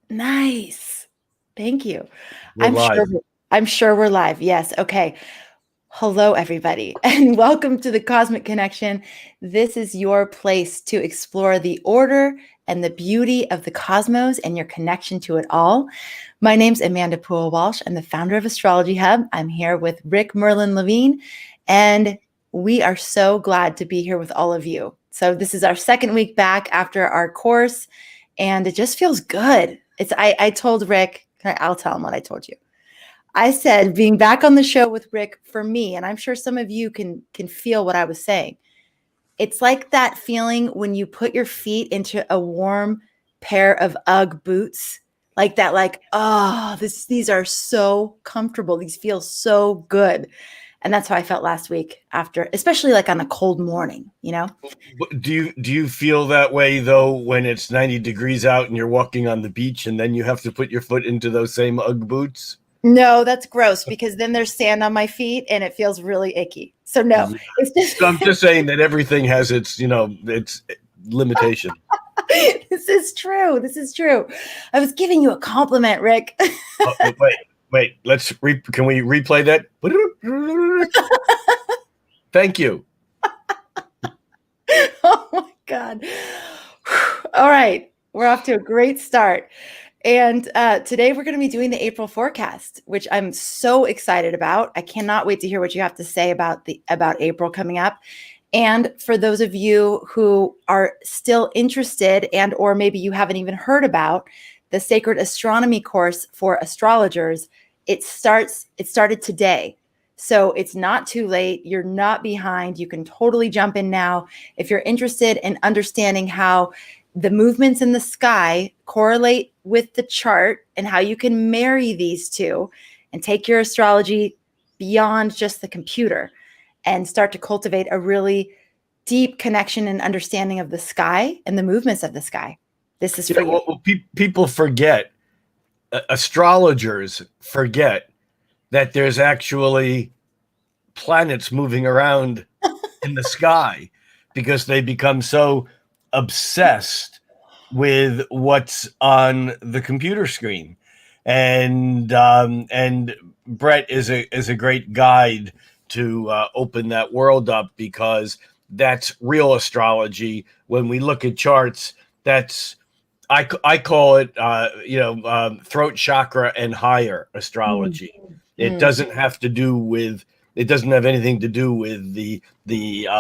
Nice. Thank you. We're I'm live. sure I'm sure we're live. Yes. Okay. Hello, everybody, and welcome to the Cosmic Connection. This is your place to explore the order and the beauty of the cosmos and your connection to it all. My name's Amanda Poole Walsh. I'm the founder of Astrology Hub. I'm here with Rick Merlin Levine, and we are so glad to be here with all of you. So this is our second week back after our course, and it just feels good. I told Rick, I'll tell him what I told you. I said being back on the show with Rick for me, and I'm sure some of you can feel what I was saying. It's like that feeling when you put your feet into a warm pair of UGG boots, like that, like, oh, these are so comfortable. These feel so good. And that's how I felt last week after, especially like on a cold morning, you know? Do you feel that way though when it's 90 degrees out and you're walking on the beach and then you have to put your foot into those same UGG boots? No, that's gross because then there's sand on my feet and it feels really icky. So no, Yeah. it's just So I'm just saying that everything has its, its limitation. this is true. This is true. I was giving you a compliment, Rick. Oh, wait. Can we replay that? Thank you. Oh my God. All right. We're off to a great start. And today we're going to be doing the April forecast, which I'm so excited about. I cannot wait to hear what you have to say about April coming up. And for those of you who are still interested and or maybe you haven't even heard about the Sacred Astronomy course for astrologers, it started today. So it's not too late. You're not behind. You can totally jump in now. If you're interested in understanding how the movements in the sky correlate with the chart and how you can marry these two and take your astrology beyond just the computer and start to cultivate a really deep connection and understanding of the sky and the movements of the sky. This is for you. Well, people forget, astrologers forget that there's actually planets moving around in the sky because they become so obsessed with what's on the computer screen. And Brett is a great guide to open that world up because that's real astrology. When we look at charts, that's I call it throat chakra and higher astrology. It doesn't have to do with it doesn't have anything to do with the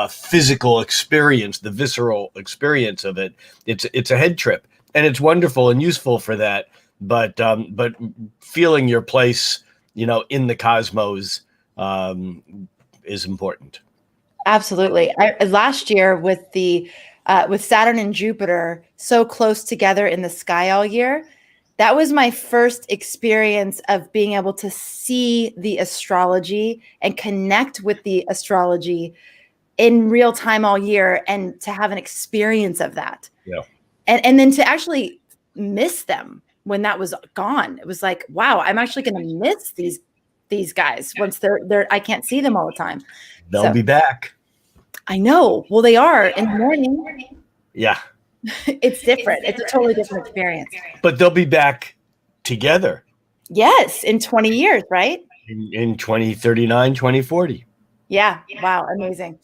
physical experience, the visceral experience of it. It's a head trip, and it's wonderful and useful for that. But feeling your place, in the cosmos, is important. Absolutely. Last year with Saturn and Jupiter so close together in the sky all year, that was my first experience of being able to see the astrology and connect with the astrology in real time all year and to have an experience of that. Yeah. And then to actually miss them when that was gone. It was like, wow, I'm actually going to miss these guys once they're I can't see them all the time. They'll be back. I know. Well, they are in the morning. Yeah. It's different. It's a totally different experience. But they'll be back together. Yes, in 20 years, right? In 2039, 2040. Yeah. Wow. Amazing.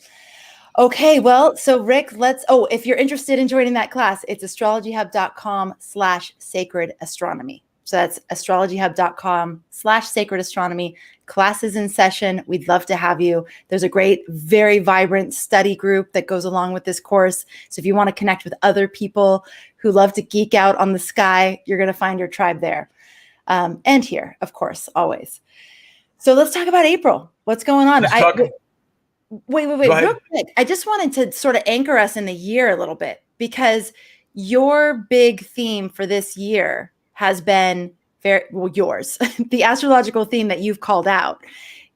Okay. Well, so Rick, if you're interested in joining that class, it's astrologyhub.com/sacred astronomy. So that's astrologyhub.com/sacred astronomy. Classes in session. We'd love to have you. There's a great, very vibrant study group that goes along with this course. So if you want to connect with other people who love to geek out on the sky, you're going to find your tribe there. And here, of course, always. So let's talk about April. What's going on? Wait, real quick. I just wanted to sort of anchor us in the year a little bit because your big theme for this year has been yours. The astrological theme that you've called out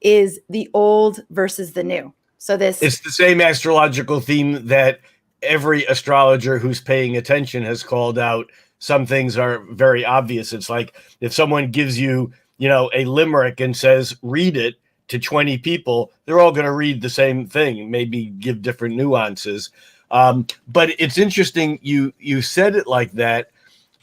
is the old versus the new. So it's the same astrological theme that every astrologer who's paying attention has called out. Some things are very obvious. It's like if someone gives you, a limerick and says, read it to 20 people, they're all going to read the same thing, maybe give different nuances. But it's interesting you said it like that.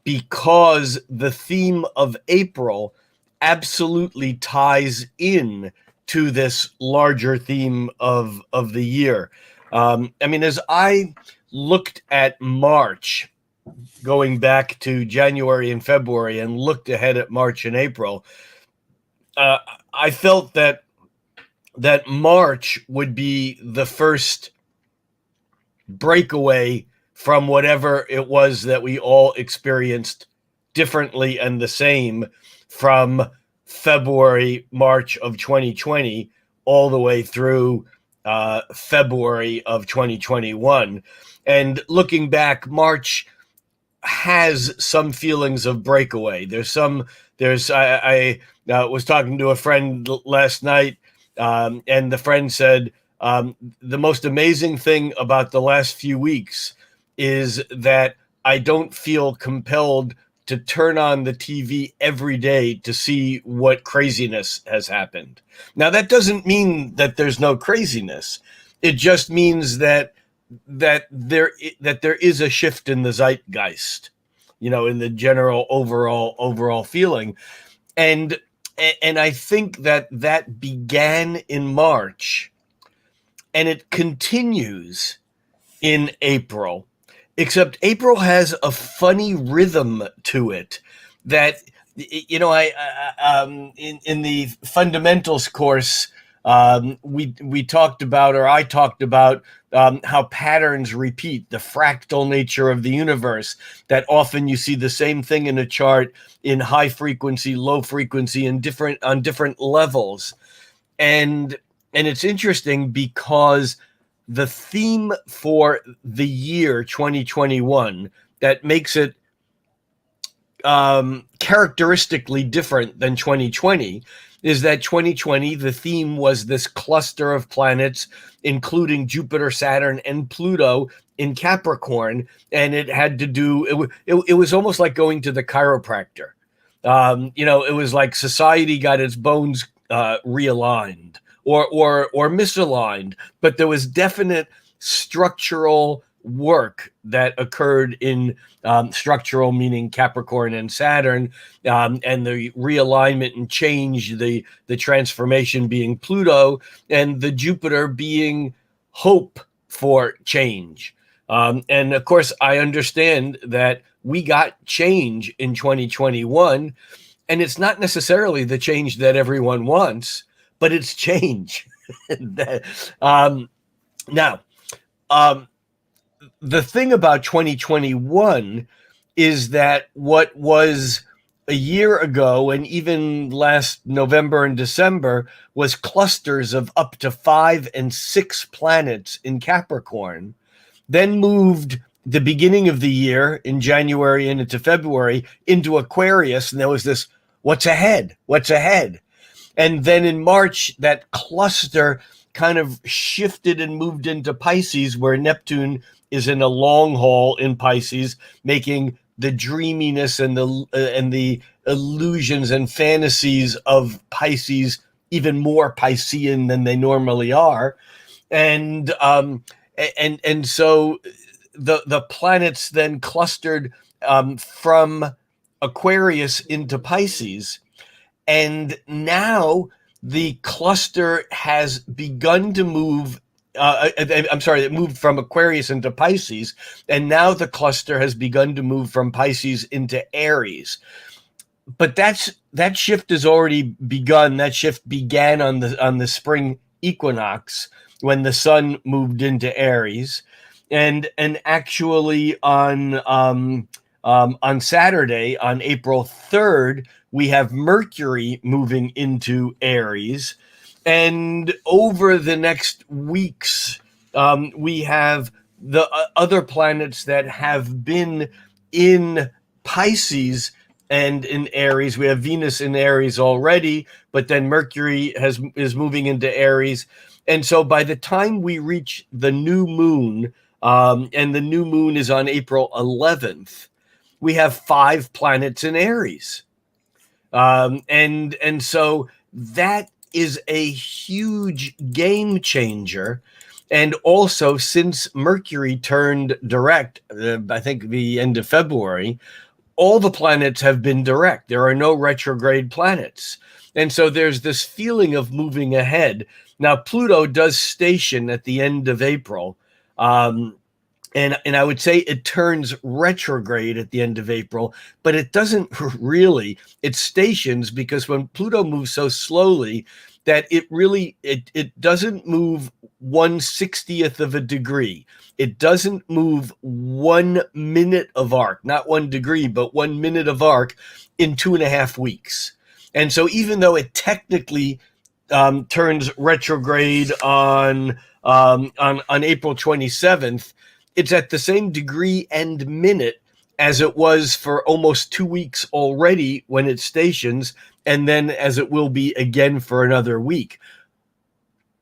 because the theme of April absolutely ties in to this larger theme of the year. I mean, as I looked at March, going back to January and February, and looked ahead at March and April, I felt that March would be the first breakaway from whatever it was that we all experienced differently and the same from February, March of 2020, all the way through February of 2021. And looking back, March has some feelings of breakaway. I was talking to a friend last night, and the friend said, the most amazing thing about the last few weeks is that I don't feel compelled to turn on the TV every day to see what craziness has happened. Now, that doesn't mean that there's no craziness. It just means that there is a shift in the zeitgeist, in the general overall feeling. And I think that began in March, and it continues in April, except April has a funny rhythm to it that, in the fundamentals course, we talked about, or I talked about, how patterns repeat, the fractal nature of the universe, that often you see the same thing in a chart in high frequency, low frequency, and on different levels. And it's interesting because the theme for the year 2021 that makes it characteristically different than 2020 is that 2020, the theme was this cluster of planets, including Jupiter, Saturn, and Pluto in Capricorn. And it had to do, it was almost like going to the chiropractor. It was like society got its bones realigned or misaligned, but there was definite structural work that occurred in structural, meaning Capricorn and Saturn, and the realignment and change, the transformation being Pluto, and the Jupiter being hope for change. And of course, I understand that we got change in 2021, and it's not necessarily the change that everyone wants, but it's change. Now, the thing about 2021 is that what was a year ago, and even last November and December, was clusters of up to 5 and 6 planets in Capricorn, then moved the beginning of the year in January and into February into Aquarius. And there was this, what's ahead? And then in March, that cluster kind of shifted and moved into Pisces, where Neptune is in a long haul in Pisces, making the dreaminess and the illusions and fantasies of Pisces even more Piscean than they normally are. And so the planets then clustered from Aquarius into Pisces. And now the cluster has begun to move. It moved from Aquarius into Pisces, and now the cluster has begun to move from Pisces into Aries. But that shift has already begun. That shift began on the spring equinox when the sun moved into Aries, and actually on Saturday, on April 3rd, we have Mercury moving into Aries. And over the next weeks, we have the other planets that have been in Pisces and in Aries. We have Venus in Aries already, but then Mercury is moving into Aries. And so by the time we reach the new moon, and the new moon is on April 11th, we have 5 planets in Aries. And so that is a huge game changer. And also, since Mercury turned direct, I think the end of February, all the planets have been direct. There are no retrograde planets. And so there's this feeling of moving ahead. Now, Pluto does station at the end of April. And I would say it turns retrograde at the end of April, but it doesn't really. It stations because when Pluto moves so slowly that it doesn't move 1/60th of a degree. It doesn't move 1 minute of arc, not 1 degree, but 1 minute of arc in 2.5 weeks. And so even though it technically turns retrograde on April 27th, it's at the same degree and minute as it was for almost 2 weeks already when it stations, and then as it will be again for another week.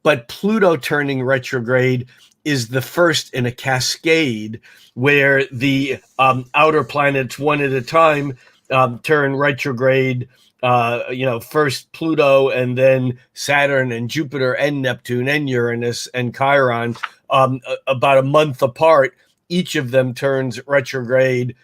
But Pluto turning retrograde is the first in a cascade where the outer planets one at a time turn retrograde. First Pluto and then Saturn and Jupiter and Neptune and Uranus and Chiron, about a month apart. Each of them turns retrograde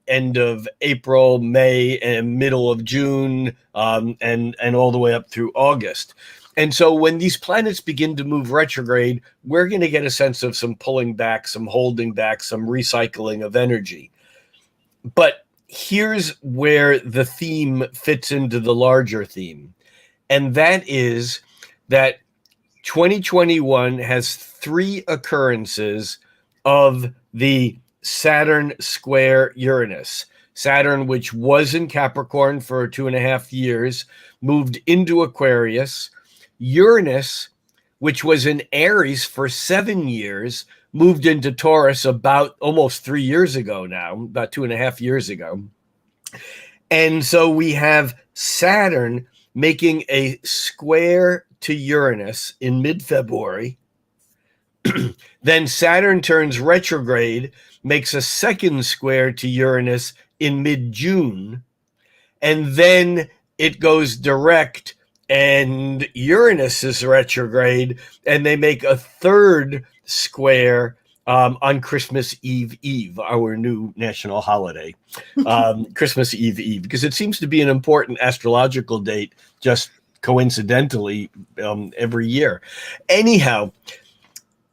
end of April, May, and middle of June, and all the way up through August. And so when these planets begin to move retrograde, we're going to get a sense of some pulling back, some holding back, some recycling of energy. But here's where the theme fits into the larger theme. And that is that 2021 has 3 occurrences of the Saturn square Uranus. Saturn, which was in Capricorn for 2.5 years, moved into Aquarius. Uranus, which was in Aries for 7 years, moved into Taurus about almost 3 years ago now, about 2.5 years ago. And so we have Saturn making a square to Uranus in mid-February. Then Saturn turns retrograde, makes a second square to Uranus in mid-June. And then it goes direct and Uranus is retrograde, and they make a third square on Christmas Eve, our new national holiday, Christmas Eve, because it seems to be an important astrological date, just coincidentally, every year. Anyhow,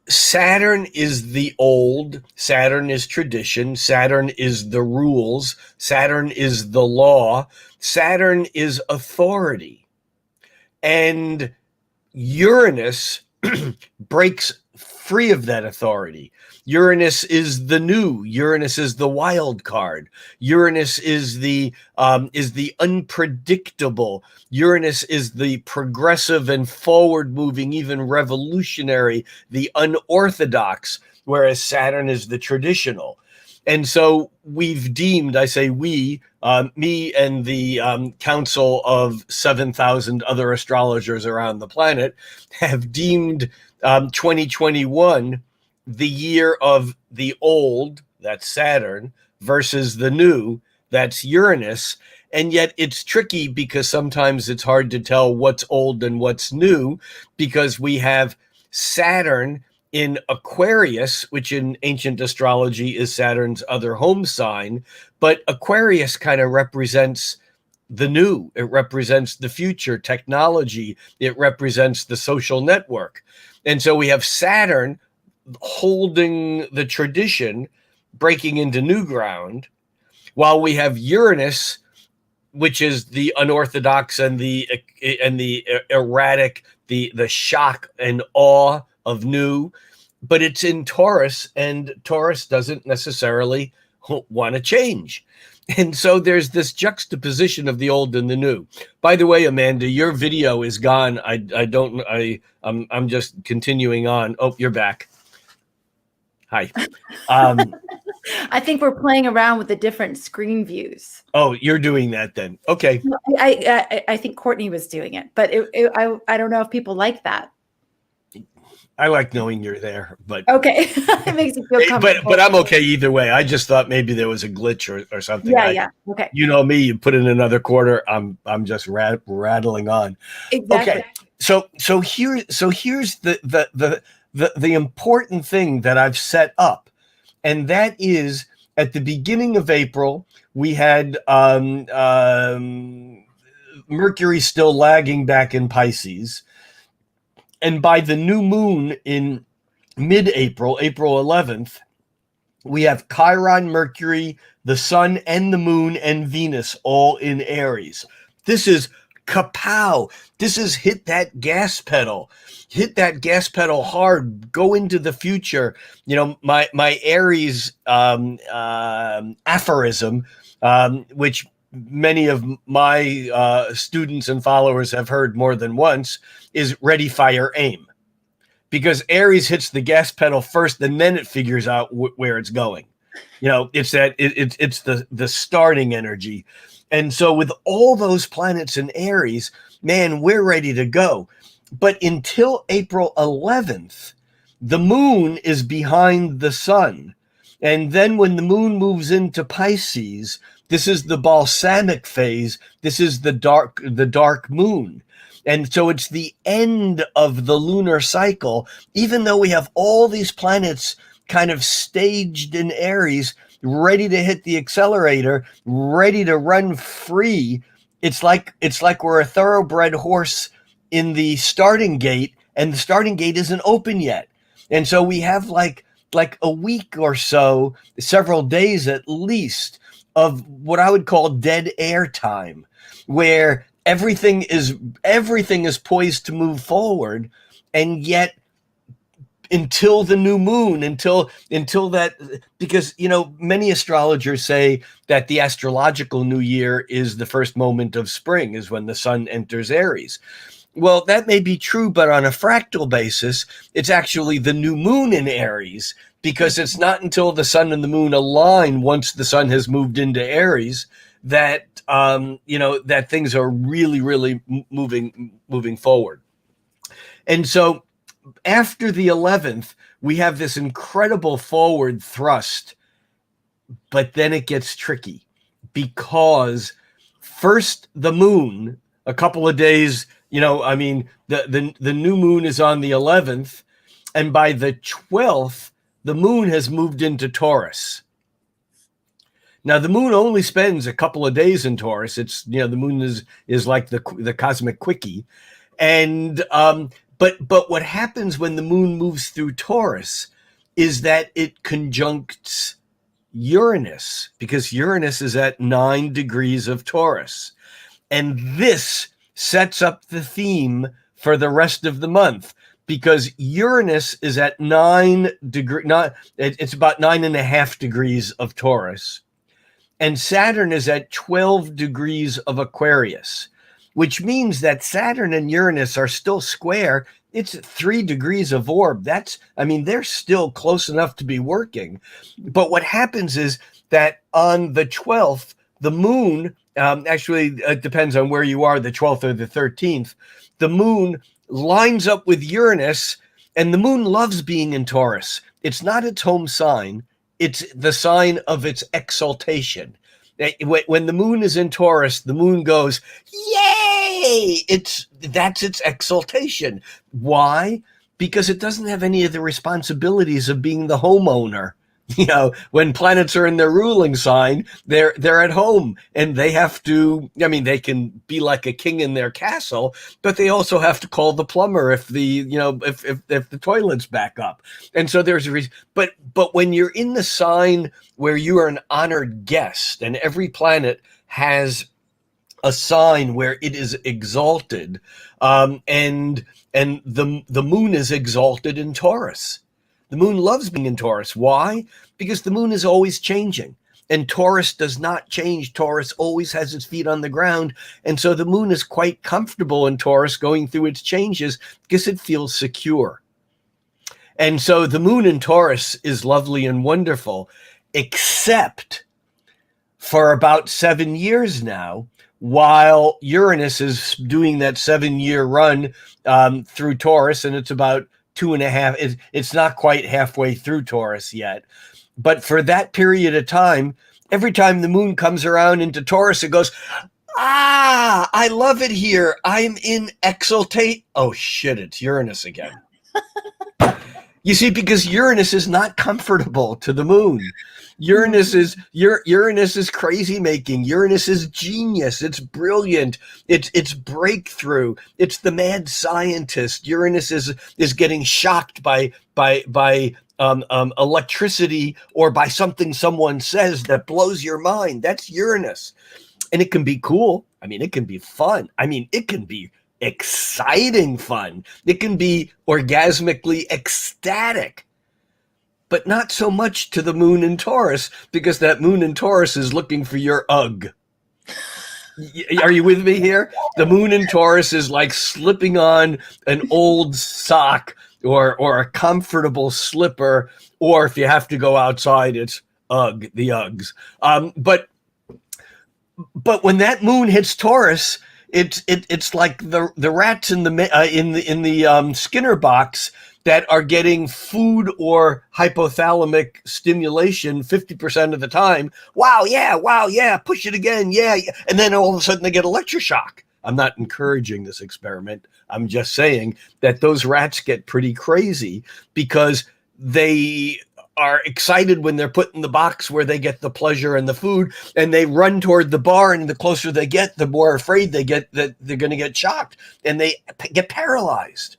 Saturn is the old, Saturn is tradition, Saturn is the rules, Saturn is the law, Saturn is authority. And Uranus breaks free of that authority. Uranus is the new. Uranus is the wild card. Uranus is the unpredictable. Uranus is the progressive and forward-moving, even revolutionary, the unorthodox, whereas Saturn is the traditional. And so we've deemed, I say we, me and the council of 7,000 other astrologers around the planet have deemed 2021 the year of the old, that's Saturn, versus the new, that's Uranus. And yet it's tricky because sometimes it's hard to tell what's old and what's new, because we have Saturn in Aquarius, which in ancient astrology is Saturn's other home sign, but Aquarius kind of represents the new. It represents the future, technology. It represents the social network. And so we have Saturn holding the tradition, breaking into new ground, while we have Uranus, which is the unorthodox and the erratic, the shock and awe of new, but it's in Taurus, and Taurus doesn't necessarily want to change. And so there's this juxtaposition of the old and the new. By the way, Amanda, your video is gone. I'm just continuing on. Oh, you're back. Hi. I think we're playing around with the different screen views. Oh, you're doing that then. Okay. I think Courtney was doing it, but I don't know if people like that. I like knowing you're there, but okay, it makes me feel comfortable. But I'm okay either way. I just thought maybe there was a glitch or something. Yeah. Okay. You know me. You put in another quarter. I'm just rattling on. Exactly. Okay. So here's the important thing that I've set up, and that is at the beginning of April we had Mercury still lagging back in Pisces. And by the new moon in mid-April, April 11th, we have Chiron, Mercury, the sun and the moon and Venus all in Aries. This is kapow. This is hit that gas pedal. Hit that gas pedal hard. Go into the future. You know, my Aries aphorism, which many of my students and followers have heard more than once, is ready, fire, aim. Because Aries hits the gas pedal first, and then it figures out where it's going. You know, it's that it's the starting energy. And so with all those planets in Aries, man, we're ready to go. But until April 11th, the moon is behind the sun. And then when the moon moves into Pisces, this is the balsamic phase. This is the dark moon. And so it's the end of the lunar cycle, even though we have all these planets kind of staged in Aries, ready to hit the accelerator, ready to run free. It's like we're a thoroughbred horse in the starting gate, and the starting gate isn't open yet. And so we have like a week or so, several days at least, of what I would call dead air time, where everything is poised to move forward, and yet until the new moon, until that, because, you know, many astrologers say that the astrological new year is the first moment of spring, is when the sun enters Aries. Well, that may be true, but on a fractal basis, it's actually the new moon in Aries, because it's not until the sun and the moon align, once the sun has moved into Aries, that that things are really moving forward. And so after the 11th, we have this incredible forward thrust, but then it gets tricky, because first the moon, a couple of days, the new moon is on the 11th, and by the 12th, the moon has moved into Taurus. Now, the moon only spends a couple of days in Taurus. It's, the moon is like the cosmic quickie. And, but what happens when the moon moves through Taurus is that it conjuncts Uranus, because Uranus is at 9 degrees of Taurus. And this sets up the theme for the rest of the month, because Uranus is at 9 degrees, it's about 9.5 degrees of Taurus. And Saturn is at 12 degrees of Aquarius, which means that Saturn and Uranus are still square. It's 3 degrees of orb. They're still close enough to be working. But what happens is that on the 12th, the moon, it depends on where you are, the 12th or the 13th, the moon lines up with Uranus, and the moon loves being in Taurus. It's not its home sign. It's the sign of its exaltation. When the moon is in Taurus, the moon goes, yay! That's its exaltation. Why? Because it doesn't have any of the responsibilities of being the homeowner. When planets are in their ruling sign, they're at home, and they have to, they can be like a king in their castle, but they also have to call the plumber if the toilet's back up. And so there's a reason. But when you're in the sign where you are an honored guest, and every planet has a sign where it is exalted, and the moon is exalted in Taurus. The moon loves being in Taurus. Why? Because the moon is always changing, and Taurus does not change. Taurus always has its feet on the ground. And so the moon is quite comfortable in Taurus, going through its changes, because it feels secure. And so the moon in Taurus is lovely and wonderful, except for about 7 years now, while Uranus is doing that 7-year run through Taurus, and it's about 2.5. It's not quite halfway through Taurus yet. But for that period of time, every time the moon comes around into Taurus, it goes, I love it here. I'm in exaltate. Oh, shit, it's Uranus again. You see, because Uranus is not comfortable to the moon. Uranus is crazy making. Uranus is genius. It's brilliant. It's breakthrough. It's the mad scientist. Uranus is getting shocked by electricity or by something someone says that blows your mind. That's Uranus. And it can be cool. I mean, it can be fun. I mean, it can be exciting fun. It can be orgasmically ecstatic. But not so much to the moon in Taurus, because that moon in Taurus is looking for your UGG. Are you with me here? The moon in Taurus is like slipping on an old sock or a comfortable slipper, or if you have to go outside, it's UGG, the Uggs. But when that moon hits Taurus, it's like the rats in the Skinner box that are getting food or hypothalamic stimulation 50% of the time. Wow, yeah, push it again, yeah. And then all of a sudden they get electroshock. I'm not encouraging this experiment. I'm just saying that those rats get pretty crazy because they are excited when they're put in the box where they get the pleasure and the food, and they run toward the bar, and the closer they get, the more afraid they get that they're going to get shocked, and they get paralyzed.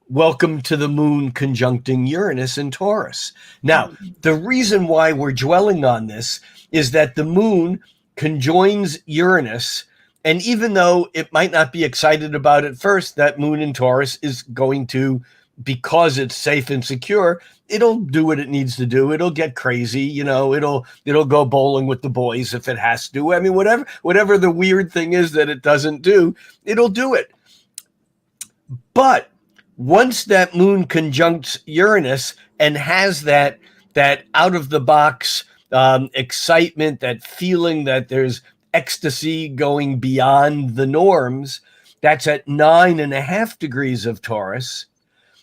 Welcome to the moon conjuncting Uranus in Taurus. Now, the reason why we're dwelling on this is that the moon conjoins Uranus, and even though it might not be excited about it first, that moon in Taurus is going to, because it's safe and secure, it'll do what it needs to do. It'll get crazy, it'll go bowling with the boys if it has to. I mean, whatever the weird thing is that it doesn't do, it'll do it. But once that moon conjuncts Uranus and has that out of the box excitement, that feeling that there's ecstasy going beyond the norms, that's at 9.5 degrees of Taurus.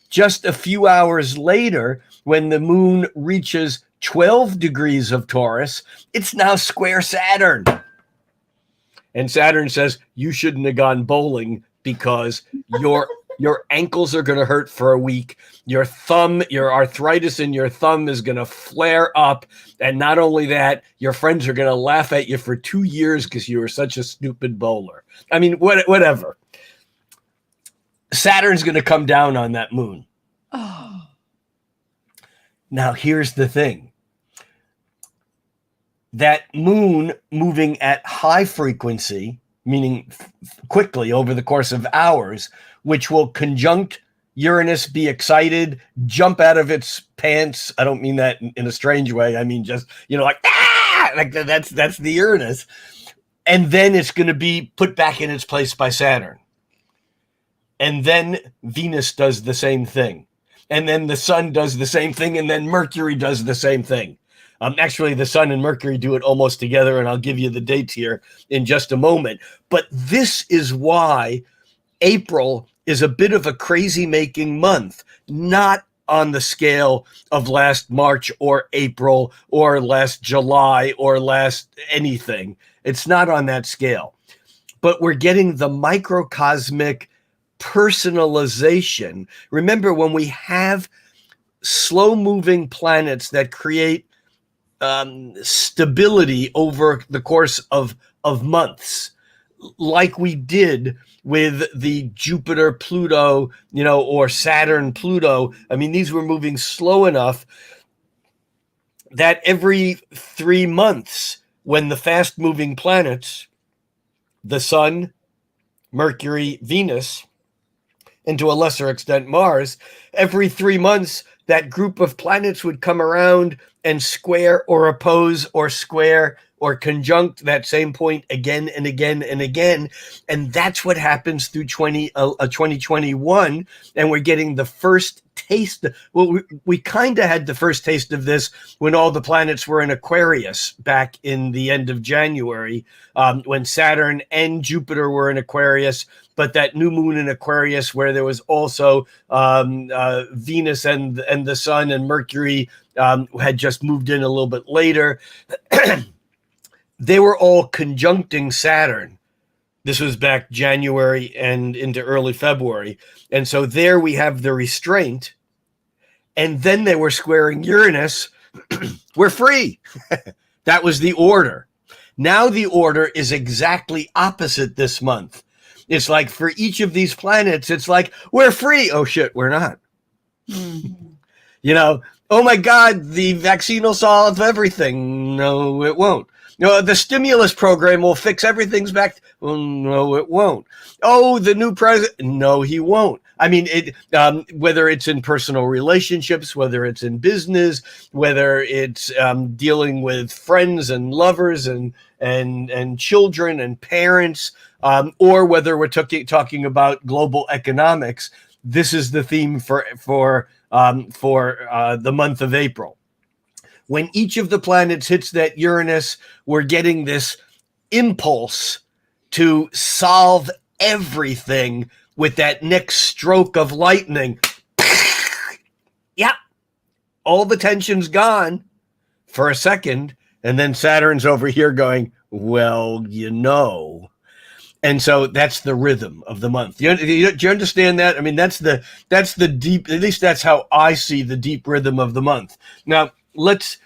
Just a few hours later, when the moon reaches 12 degrees of Taurus, it's now square Saturn. And Saturn says, you shouldn't have gone bowling because your ankles are going to hurt for a week. Your arthritis in your thumb is going to flare up. And not only that, your friends are going to laugh at you for 2 years because you were such a stupid bowler. I mean, whatever. Saturn's going to come down on that moon. Oh. Now, here's the thing. That moon moving at high frequency, meaning quickly over the course of hours, which will conjunct Uranus, be excited, jump out of its pants. I don't mean that in a strange way. I mean just, like that's the Uranus. And then it's going to be put back in its place by Saturn. And then Venus does the same thing. And then the sun does the same thing. And then Mercury does the same thing. Actually, the sun and Mercury do it almost together. And I'll give you the dates here in just a moment. But this is why April is a bit of a crazy making month, not on the scale of last March or April or last July or last anything. It's not on that scale. But we're getting the microcosmic personalization. Remember, when we have slow-moving planets that create stability over the course of months, like we did with the Jupiter Pluto, or Saturn Pluto. I mean, these were moving slow enough that every 3 months, when the fast-moving planets, the Sun, Mercury, Venus, and to a lesser extent Mars, every 3 months, that group of planets would come around and square or oppose or square or conjunct that same point again and again and again. And that's what happens through 2021. And we're getting the first taste. Well, we kind of had the first taste of this when all the planets were in Aquarius back in the end of January, when Saturn and Jupiter were in Aquarius. But that new moon in Aquarius, where there was also Venus and the Sun and Mercury had just moved in a little bit later. They were all conjuncting Saturn. This was back January and into early February. And so there we have the restraint. And then they were squaring Uranus, We're free. That was the order. Now the order is exactly opposite this month. It's like for each of these planets, it's like, we're free. Oh shit, we're not. You know, oh my God, the vaccine will solve everything. No, it won't. No, the stimulus program will fix everything's back. Well, no, it won't. Oh, the new president. No, he won't. I mean, whether it's in personal relationships, whether it's in business, whether it's dealing with friends and lovers and children and parents, or whether we're talking about global economics, this is the theme for the month of April. When each of the planets hits that Uranus, we're getting this impulse to solve everything with that next stroke of lightning. Yeah, all the tension's gone for a second, and then Saturn's over here going, well, you know. And so that's the rhythm of the month. Do you understand that? I mean, that's the deep, at least that's how I see the deep rhythm of the month. Now, let's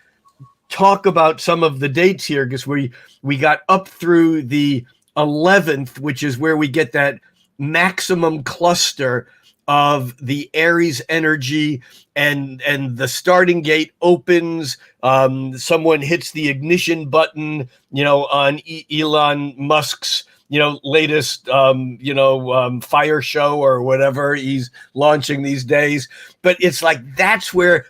talk about some of the dates here, because we got up through the 11th, which is where we get that maximum cluster of the Aries energy, and the starting gate opens. Someone hits the ignition button, on Elon Musk's latest fire show or whatever he's launching these days. But it's like that's where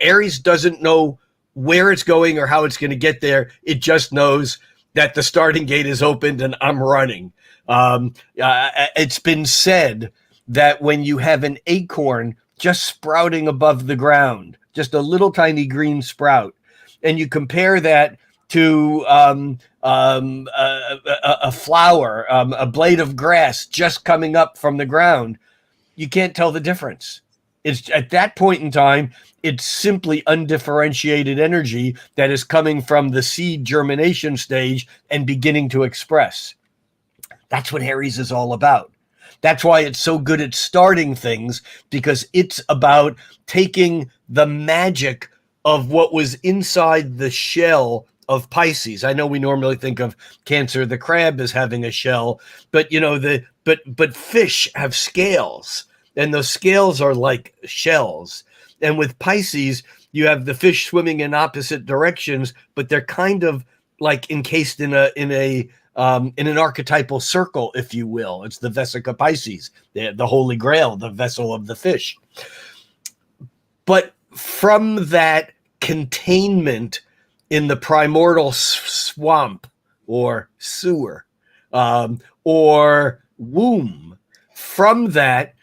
Aries doesn't know where it's going or how it's going to get there. It just knows that the starting gate is opened and I'm running. It's been said that when you have an acorn just sprouting above the ground, just a little tiny green sprout, and you compare that to a flower, a blade of grass just coming up from the ground, you can't tell the difference. It's at that point in time, it's simply undifferentiated energy that is coming from the seed germination stage and beginning to express. That's what Aries is all about. That's why it's so good at starting things, because it's about taking the magic of what was inside the shell of Pisces. I know we normally think of Cancer, the crab, as having a shell, but but fish have scales, and those scales are like shells. And with Pisces, you have the fish swimming in opposite directions, but they're kind of like encased in an archetypal circle, if you will. It's the Vesica Pisces, the Holy Grail, the vessel of the fish. But from that containment in the primordial swamp or sewer or womb, from that,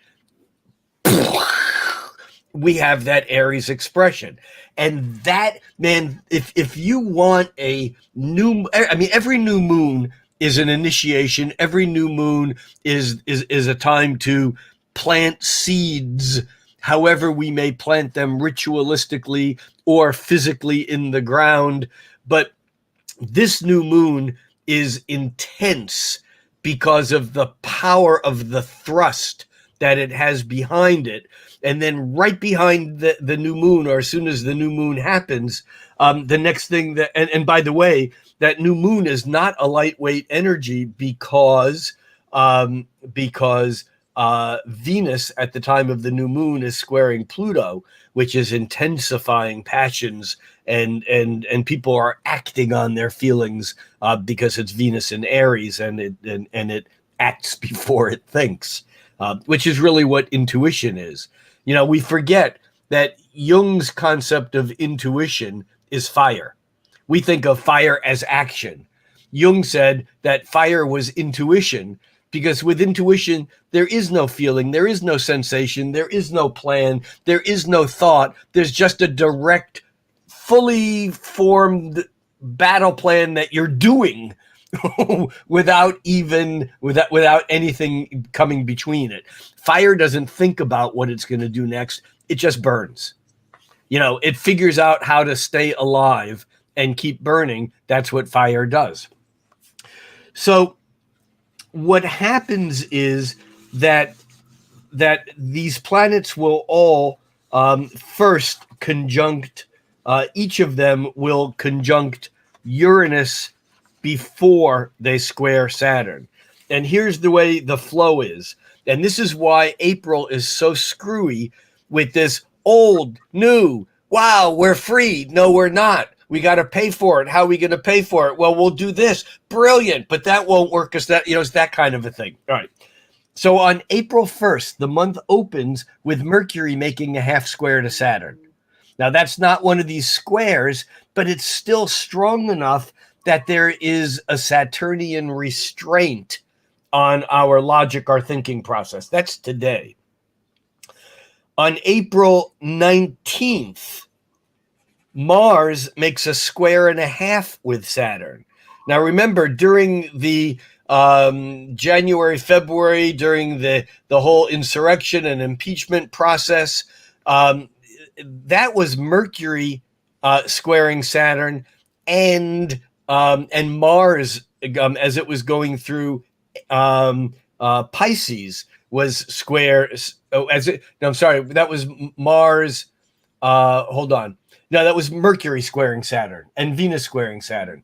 we have that Aries expression. And that, man, if you want every new moon is an initiation. Every new moon is a time to plant seeds, however we may plant them, ritualistically or physically in the ground. But this new moon is intense because of the power of the thrust that it has behind it. And then right behind the new moon, or as soon as the new moon happens, the next thing and by the way, that new moon is not a lightweight energy because Venus at the time of the new moon is squaring Pluto, which is intensifying passions, and people are acting on their feelings because it's Venus in Aries, and it acts before it thinks, which is really what intuition is. We forget that Jung's concept of intuition is fire. We think of fire as action. Jung said that fire was intuition, because with intuition, there is no feeling, there is no sensation, there is no plan, there is no thought. There's just a direct, fully formed battle plan that you're doing without anything coming between it. Fire doesn't think about what it's going to do next. It just burns. It figures out how to stay alive and keep burning. That's what fire does. So what happens is that these planets will all first conjunct each of them will conjunct Uranus before they square Saturn. And here's the way the flow is. And this is why April is so screwy with this old, new, wow, we're free. No, we're not. We got to pay for it. How are we going to pay for it? Well, we'll do this. Brilliant. But that won't work because that, it's that kind of a thing. All right. So on April 1st, the month opens with Mercury making a half square to Saturn. Now, that's not one of these squares, but it's still strong enough that there is a Saturnian restraint on our logic, our thinking process. That's today. On April 19th, Mars makes a square and a half with Saturn. Now, remember, during the January, February, during the whole insurrection and impeachment process, that was Mercury squaring Saturn and Mars as it was going through Pisces was square. I'm sorry, that was Mars. Hold on. No, that was Mercury squaring Saturn and Venus squaring Saturn.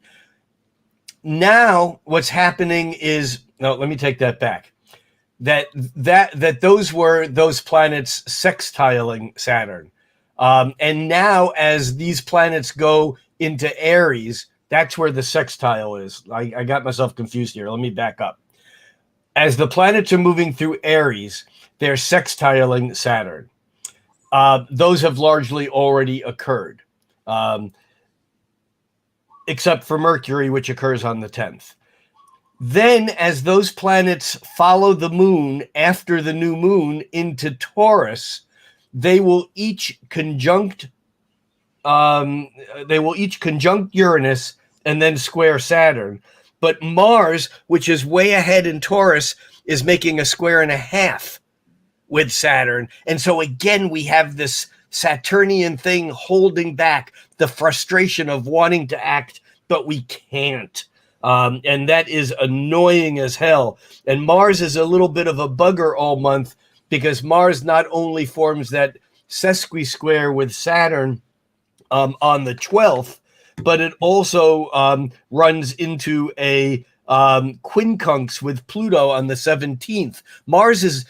Now, what's happening is, no, let me take that back. That those were those planets sextiling Saturn. And now, as these planets go into Aries, that's where the sextile is. I got myself confused here. Let me back up. As the planets are moving through Aries, they're sextiling Saturn. Those have largely already occurred, except for Mercury, which occurs on the 10th. Then, as those planets follow the moon after the new moon into Taurus, they will each conjunct Uranus and then square Saturn. But Mars, which is way ahead in Taurus, is making a square and a half with Saturn. And so again, we have this Saturnian thing holding back the frustration of wanting to act, but we can't. And that is annoying as hell. And Mars is a little bit of a bugger all month because Mars not only forms that sesqui-square with Saturn on the 12th, but it also runs into a quincunx with Pluto on the 17th. Mars is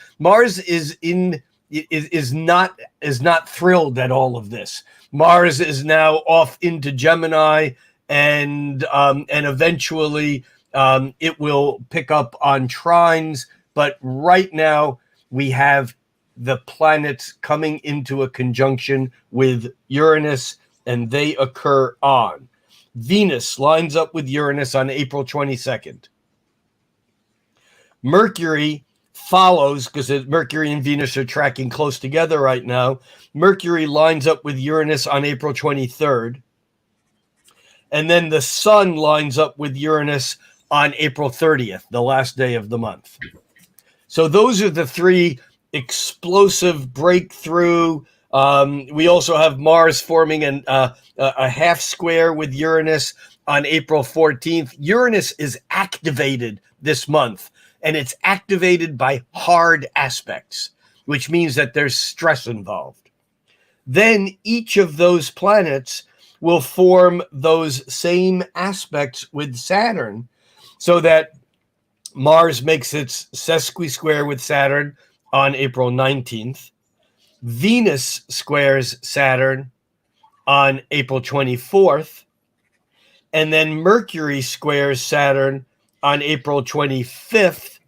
not thrilled at all of this. Mars is now off into Gemini, and eventually it will pick up on trines. But right now we have the planets coming into a conjunction with Uranus, and they occur on. Venus lines up with Uranus on April 22nd. Mercury follows, because Mercury and Venus are tracking close together right now. Mercury lines up with Uranus on April 23rd. And then the Sun lines up with Uranus on April 30th, the last day of the month. So those are the three explosive breakthrough. We also have Mars forming a half square with Uranus on April 14th. Uranus is activated this month, and it's activated by hard aspects, which means that there's stress involved. Then each of those planets will form those same aspects with Saturn, so that Mars makes its sesqui-square with Saturn on April 19th. Venus squares Saturn on April 24th. And then Mercury squares Saturn on April 25th.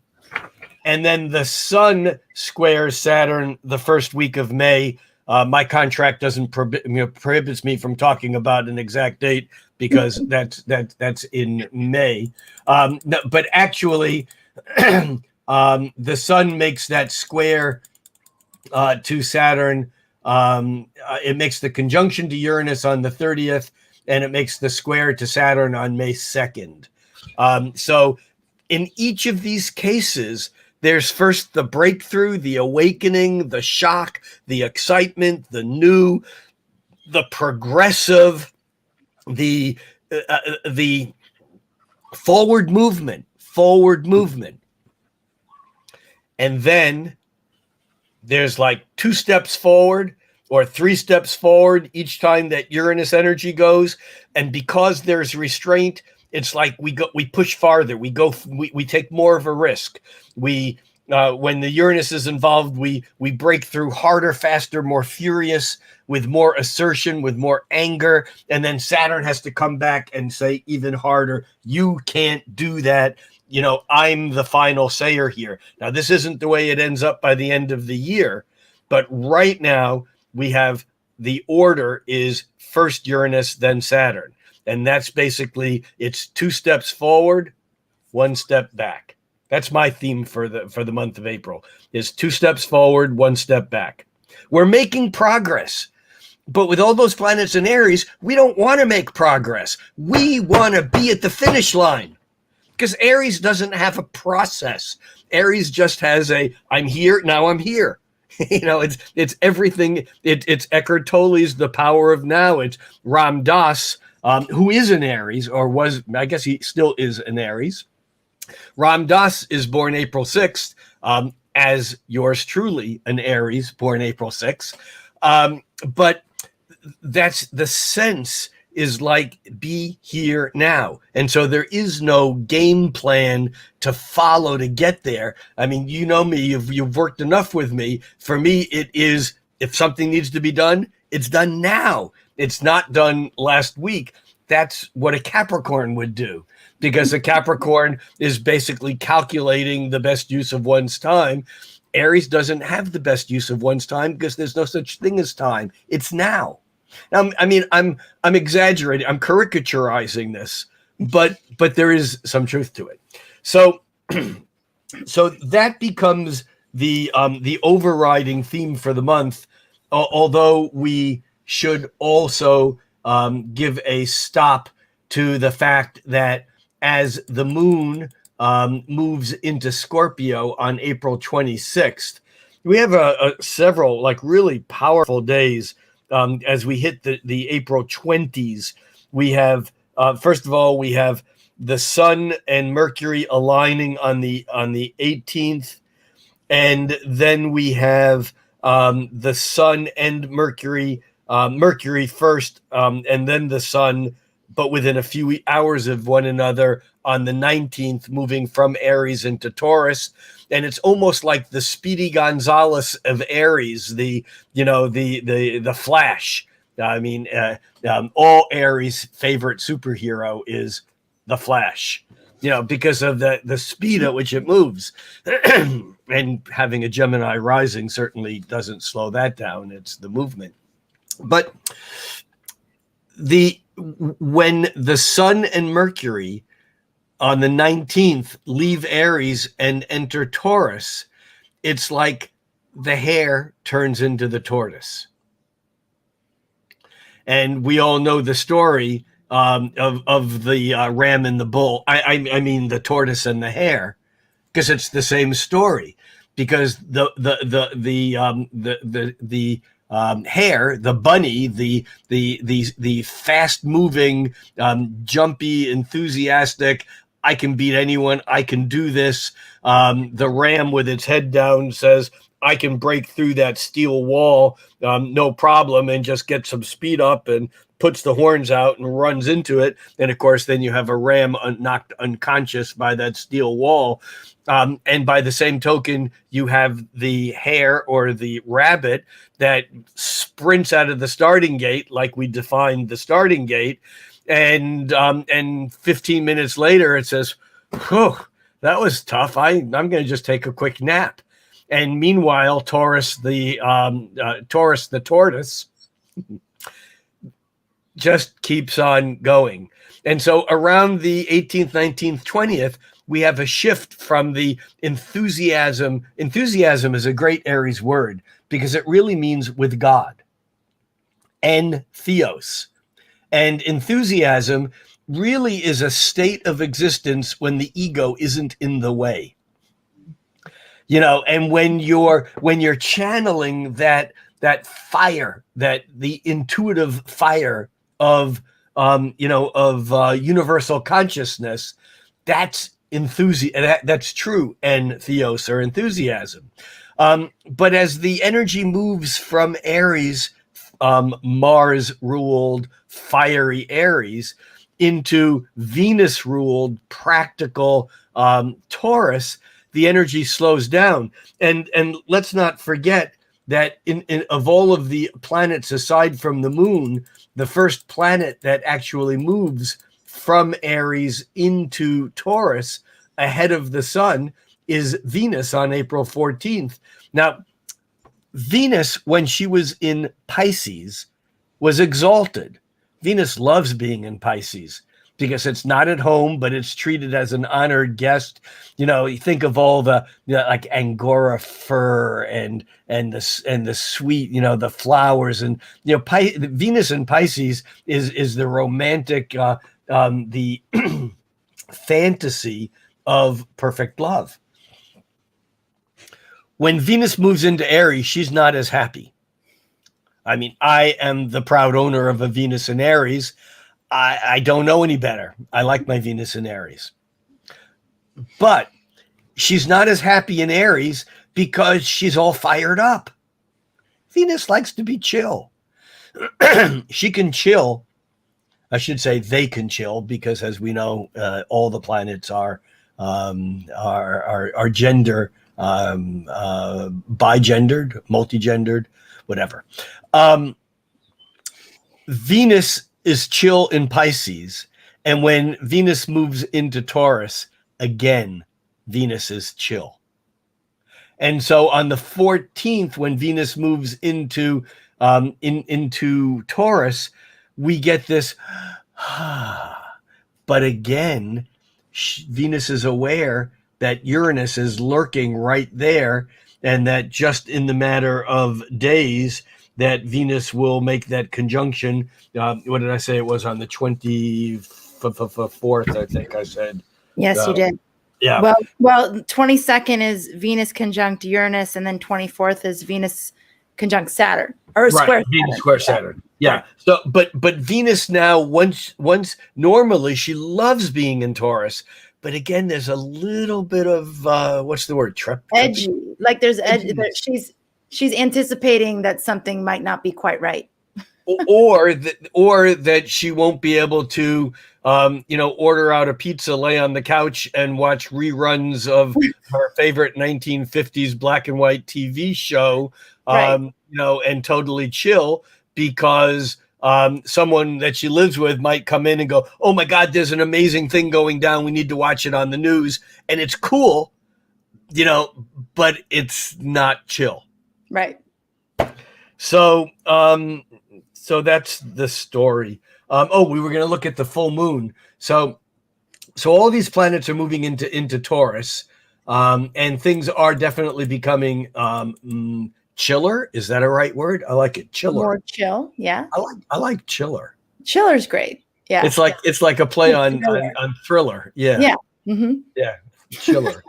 And then the Sun squares Saturn the first week of May. My contract doesn't prohibits me from talking about an exact date because that's in May. But actually, the Sun makes that square to Saturn. It makes the conjunction to Uranus on the 30th, and it makes the square to Saturn on May 2nd. So in each of these cases, there's first the breakthrough, the awakening, the shock, the excitement, the new, the progressive, the forward movement. And then there's like 2 steps forward or 3 steps forward each time that Uranus energy goes. And because there's restraint, it's like we push farther. We take more of a risk. When the Uranus is involved, we break through harder, faster, more furious, with more assertion, with more anger. And then Saturn has to come back and say even harder, you can't do that. I'm the final sayer here. Now, this isn't the way it ends up by the end of the year, but right now we have the order is first Uranus, then Saturn. And that's basically, it's 2 steps forward, 1 step back. That's my theme for the month of April, is 2 steps forward, 1 step back. We're making progress. But with all those planets in Aries, we don't want to make progress. We want to be at the finish line. Because Aries doesn't have a process. Aries just has I'm here, now I'm here. It's everything. It's Eckhart Tolle's The Power of Now. It's Ram Dass, who is an Aries, or was, I guess he still is an Aries. Ram Dass is born April 6th, as yours truly, an Aries, born April 6th. But that's the sense, is like, be here now. And so there is no game plan to follow to get there. I mean, you know me, you've worked enough with me. For me, it is, if something needs to be done, it's done now. It's not done last week. That's what a Capricorn would do, because a Capricorn is basically calculating the best use of one's time. Aries doesn't have the best use of one's time because there's no such thing as time. It's now. I mean, I'm exaggerating. I'm caricaturizing this, but there is some truth to it. So that becomes the overriding theme for the month. Although we should also give a stop to the fact that as the moon moves into Scorpio on April 26th, we have several like really powerful days. As we hit the April 20s, we have, first of all, we have the Sun and Mercury aligning on the 18th. And then we have the Sun and Mercury, Mercury first, and then the Sun, but within a few hours of one another on the 19th, moving from Aries into Taurus. And it's almost like the Speedy Gonzales of Aries, the Flash. I mean, all Aries' favorite superhero is the Flash, because of the speed at which it moves. And having a Gemini rising certainly doesn't slow that down. It's the movement. But when the Sun and Mercury on the 19th leave Aries and enter Taurus, it's like the hare turns into the tortoise. And we all know the story of the ram and the bull. I mean the tortoise and the hare, because it's the same story. Because the hare, the bunny, the fast moving, jumpy, enthusiastic, I can beat anyone, I can do this. The ram with its head down says, I can break through that steel wall, no problem, and just get some speed up, and puts the horns out and runs into it. And of course, then you have a ram knocked unconscious by that steel wall. And by the same token, you have the hare or the rabbit that sprints out of the starting gate, like we defined the starting gate. And 15 minutes later, it says, whew, that was tough. I'm going to just take a quick nap. And meanwhile, Taurus, the tortoise, just keeps on going. And so around the 18th, 19th, 20th, we have a shift from the enthusiasm. Enthusiasm is a great Aries word because it really means with God. En theos. And enthusiasm really is a state of existence when the ego isn't in the way. And when you're channeling that fire, that the intuitive fire of universal consciousness, that's enthusiasm. That's true, en theos, or enthusiasm. But as the energy moves from Aries Mars ruled fiery Aries into Venus ruled practical Taurus, the energy slows down. And let's not forget that in of all of the planets aside from the moon, the first planet that actually moves from Aries into Taurus ahead of the sun is Venus on April 14th. Now, Venus, when she was in Pisces, was exalted. Venus loves being in Pisces because it's not at home, but it's treated as an honored guest. You know, you think of all the like Angora fur and the sweet, the flowers, and Venus in Pisces is the romantic, the fantasy of perfect love. When Venus moves into Aries, she's not as happy. I mean, I am the proud owner of a Venus in Aries. I don't know any better. I like my Venus in Aries. But she's not as happy in Aries because she's all fired up. Venus likes to be chill. She can chill. I should say they can chill because, as we know, all the planets are gender, bigendered, multigendered, whatever. Venus is chill in Pisces, and when Venus moves into Taurus, again, Venus is chill. And so on the 14th, when Venus moves into Taurus, we get this, but again, Venus is aware that Uranus is lurking right there, and that just in the matter of days, that Venus will make that conjunction. What did I say? It was on the 24th, I think I said. Yes, you did. Yeah. Well, 22nd is Venus conjunct Uranus, and then 24th is Venus conjunct Saturn, or square Venus Saturn. square Saturn. Yeah. So, but Venus now, once normally she loves being in Taurus, but again, there's a little bit of what's the word? Edgy. Like there's edge. She's anticipating that something might not be quite right, or that she won't be able to, order out a pizza, lay on the couch, and watch reruns of her favorite 1950s black and white TV show, right. And totally chill because someone that she lives with might come in and go, "Oh my God, there's an amazing thing going down. We need to watch it on the news," and it's cool, but it's not chill. Right. So that's the story. We were going to look at the full moon. So all these planets are moving into Taurus, and things are definitely becoming chiller. Is that a right word? I like it. Chiller. More chill. Yeah. I like chiller. Chiller's great. Yeah. It's like a play on thriller. Yeah. Yeah. Mm-hmm. Yeah. Chiller.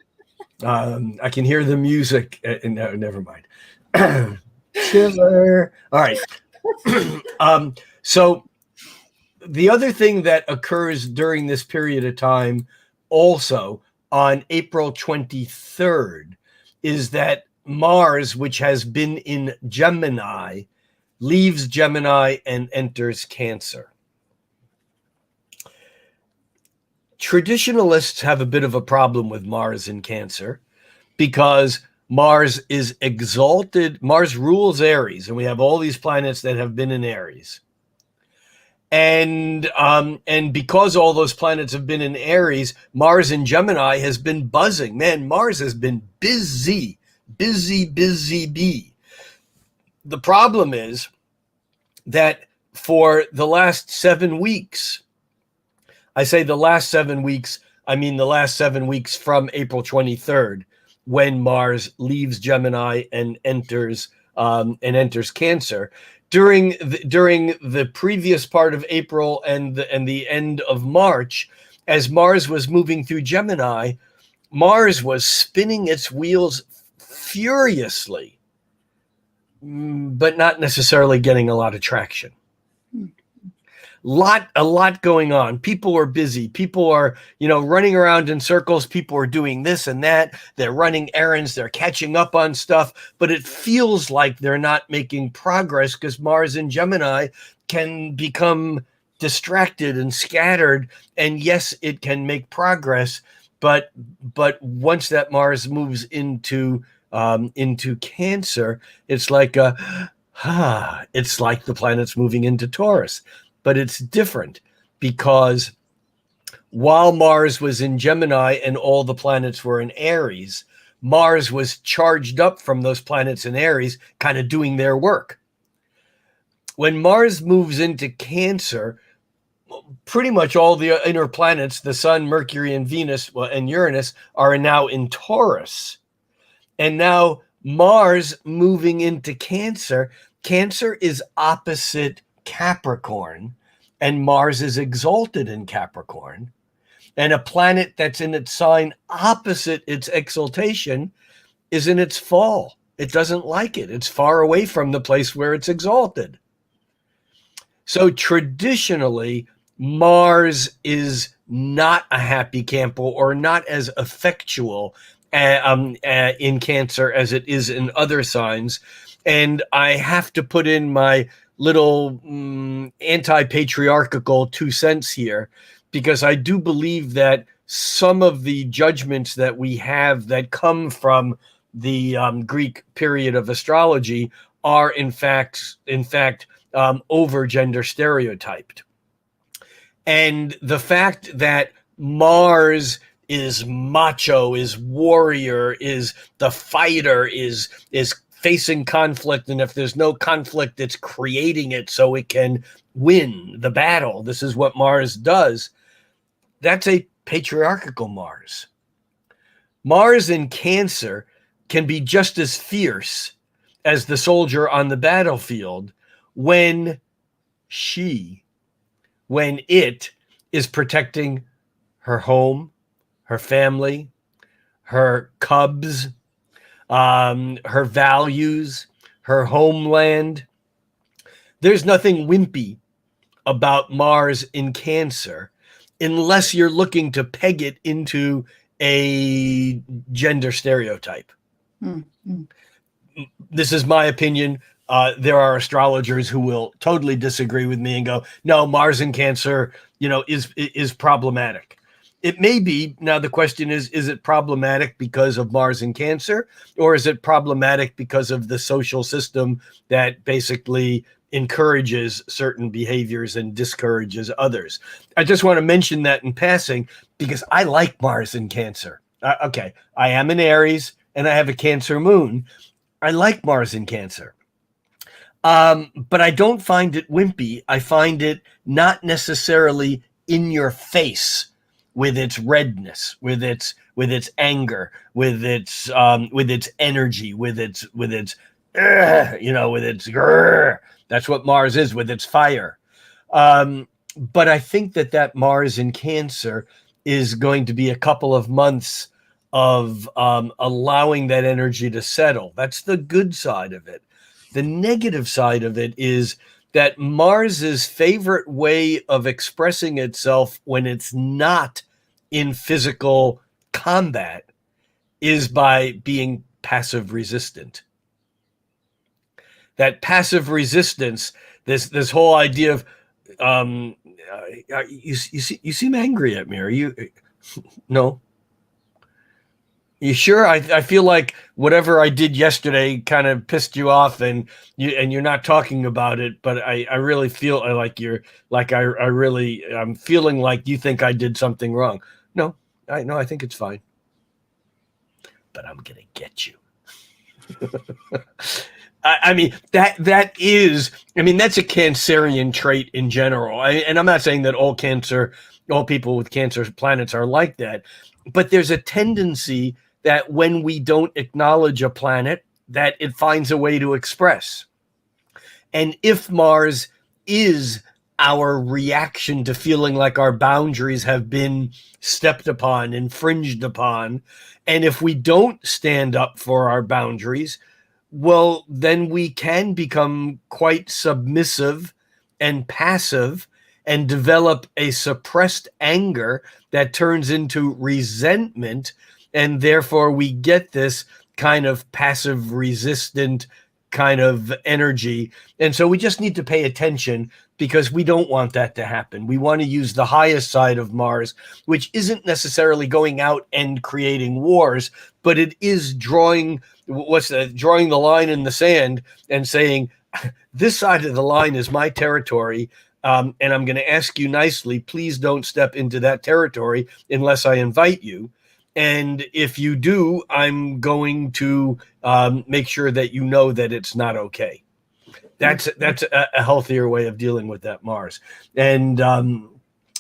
I can hear the music. No, never mind. Chiller. All right. So the other thing that occurs during this period of time, also on April 23rd, is that Mars, which has been in Gemini, leaves Gemini and enters Cancer. Traditionalists have a bit of a problem with Mars in Cancer because Mars is exalted. Mars rules Aries, and we have all these planets that have been in Aries. And because all those planets have been in Aries, Mars in Gemini has been buzzing. Man, Mars has been busy. The problem is that for the last 7 weeks, I say the last 7 weeks, I mean the last 7 weeks from April 23rd, when Mars leaves Gemini and enters Cancer. During the previous part of April and the end of March, as Mars was moving through Gemini, Mars was spinning its wheels furiously, but not necessarily getting a lot of traction. a lot going on. People are busy. People are, running around in circles. People are doing this and that. They're running errands. They're catching up on stuff, but it feels like they're not making progress because Mars in Gemini can become distracted and scattered. And yes, it can make progress, but once that Mars moves into Cancer, it's like it's like the planet's moving into Taurus. But it's different because while Mars was in Gemini and all the planets were in Aries, Mars was charged up from those planets in Aries, kind of doing their work. When Mars moves into Cancer, pretty much all the inner planets, the Sun, Mercury, and Venus, and Uranus, are now in Taurus. And now Mars moving into Cancer, Cancer is opposite Capricorn, and Mars is exalted in Capricorn. And a planet that's in its sign opposite its exaltation is in its fall. It doesn't like it. It's far away from the place where it's exalted. So traditionally, Mars is not a happy camper or not as effectual in Cancer as it is in other signs. And I have to put in my little anti-patriarchal 2 cents here, because I do believe that some of the judgments that we have that come from the Greek period of astrology are in fact over gender stereotyped. And the fact that Mars is macho, is warrior, is the fighter, is facing conflict, and if there's no conflict, it's creating it so it can win the battle. This is what Mars does. That's a patriarchal Mars. Mars in Cancer can be just as fierce as the soldier on the battlefield when it is protecting her home, her family, her cubs, her values, her homeland. There's nothing wimpy about Mars in Cancer unless you're looking to peg it into a gender stereotype. Mm-hmm. This is my opinion. There are astrologers who will totally disagree with me and go, no, Mars in Cancer, is problematic. It may be. Now, the question is it problematic because of Mars in Cancer, or is it problematic because of the social system that basically encourages certain behaviors and discourages others? I just want to mention that in passing because I like Mars in Cancer. Okay, I am an Aries and I have a Cancer moon. I like Mars in Cancer. But I don't find it wimpy. I find it not necessarily in your face with its redness, with its anger, with its energy, with its grrr. That's what Mars is, with its fire. But I think that Mars in Cancer is going to be a couple of months of allowing that energy to settle. That's the good side of it. The negative side of it is that Mars's favorite way of expressing itself when it's not in physical combat is by being passive resistant. That passive resistance, this whole idea of you seem angry at me. Are you? No. You sure? I feel like whatever I did yesterday kind of pissed you off, and you're not talking about it. But I really feel like I'm feeling like you think I did something wrong. No, I think it's fine. But I'm gonna get you. I mean that's a Cancerian trait in general. And I'm not saying that all people with Cancer planets are like that, but there's a tendency that when we don't acknowledge a planet, that it finds a way to express. And if Mars is our reaction to feeling like our boundaries have been stepped upon, infringed upon, and if we don't stand up for our boundaries, well, then we can become quite submissive and passive, and develop a suppressed anger that turns into resentment. And therefore we get this kind of passive resistant kind of energy. And so we just need to pay attention, because we don't want that to happen. We want to use the highest side of Mars, which isn't necessarily going out and creating wars, but it is drawing the line in the sand and saying, this side of the line is my territory. And I'm going to ask you nicely, please don't step into that territory unless I invite you. And if you do, I'm going to make sure that you know that it's not okay. That's a healthier way of dealing with that Mars. And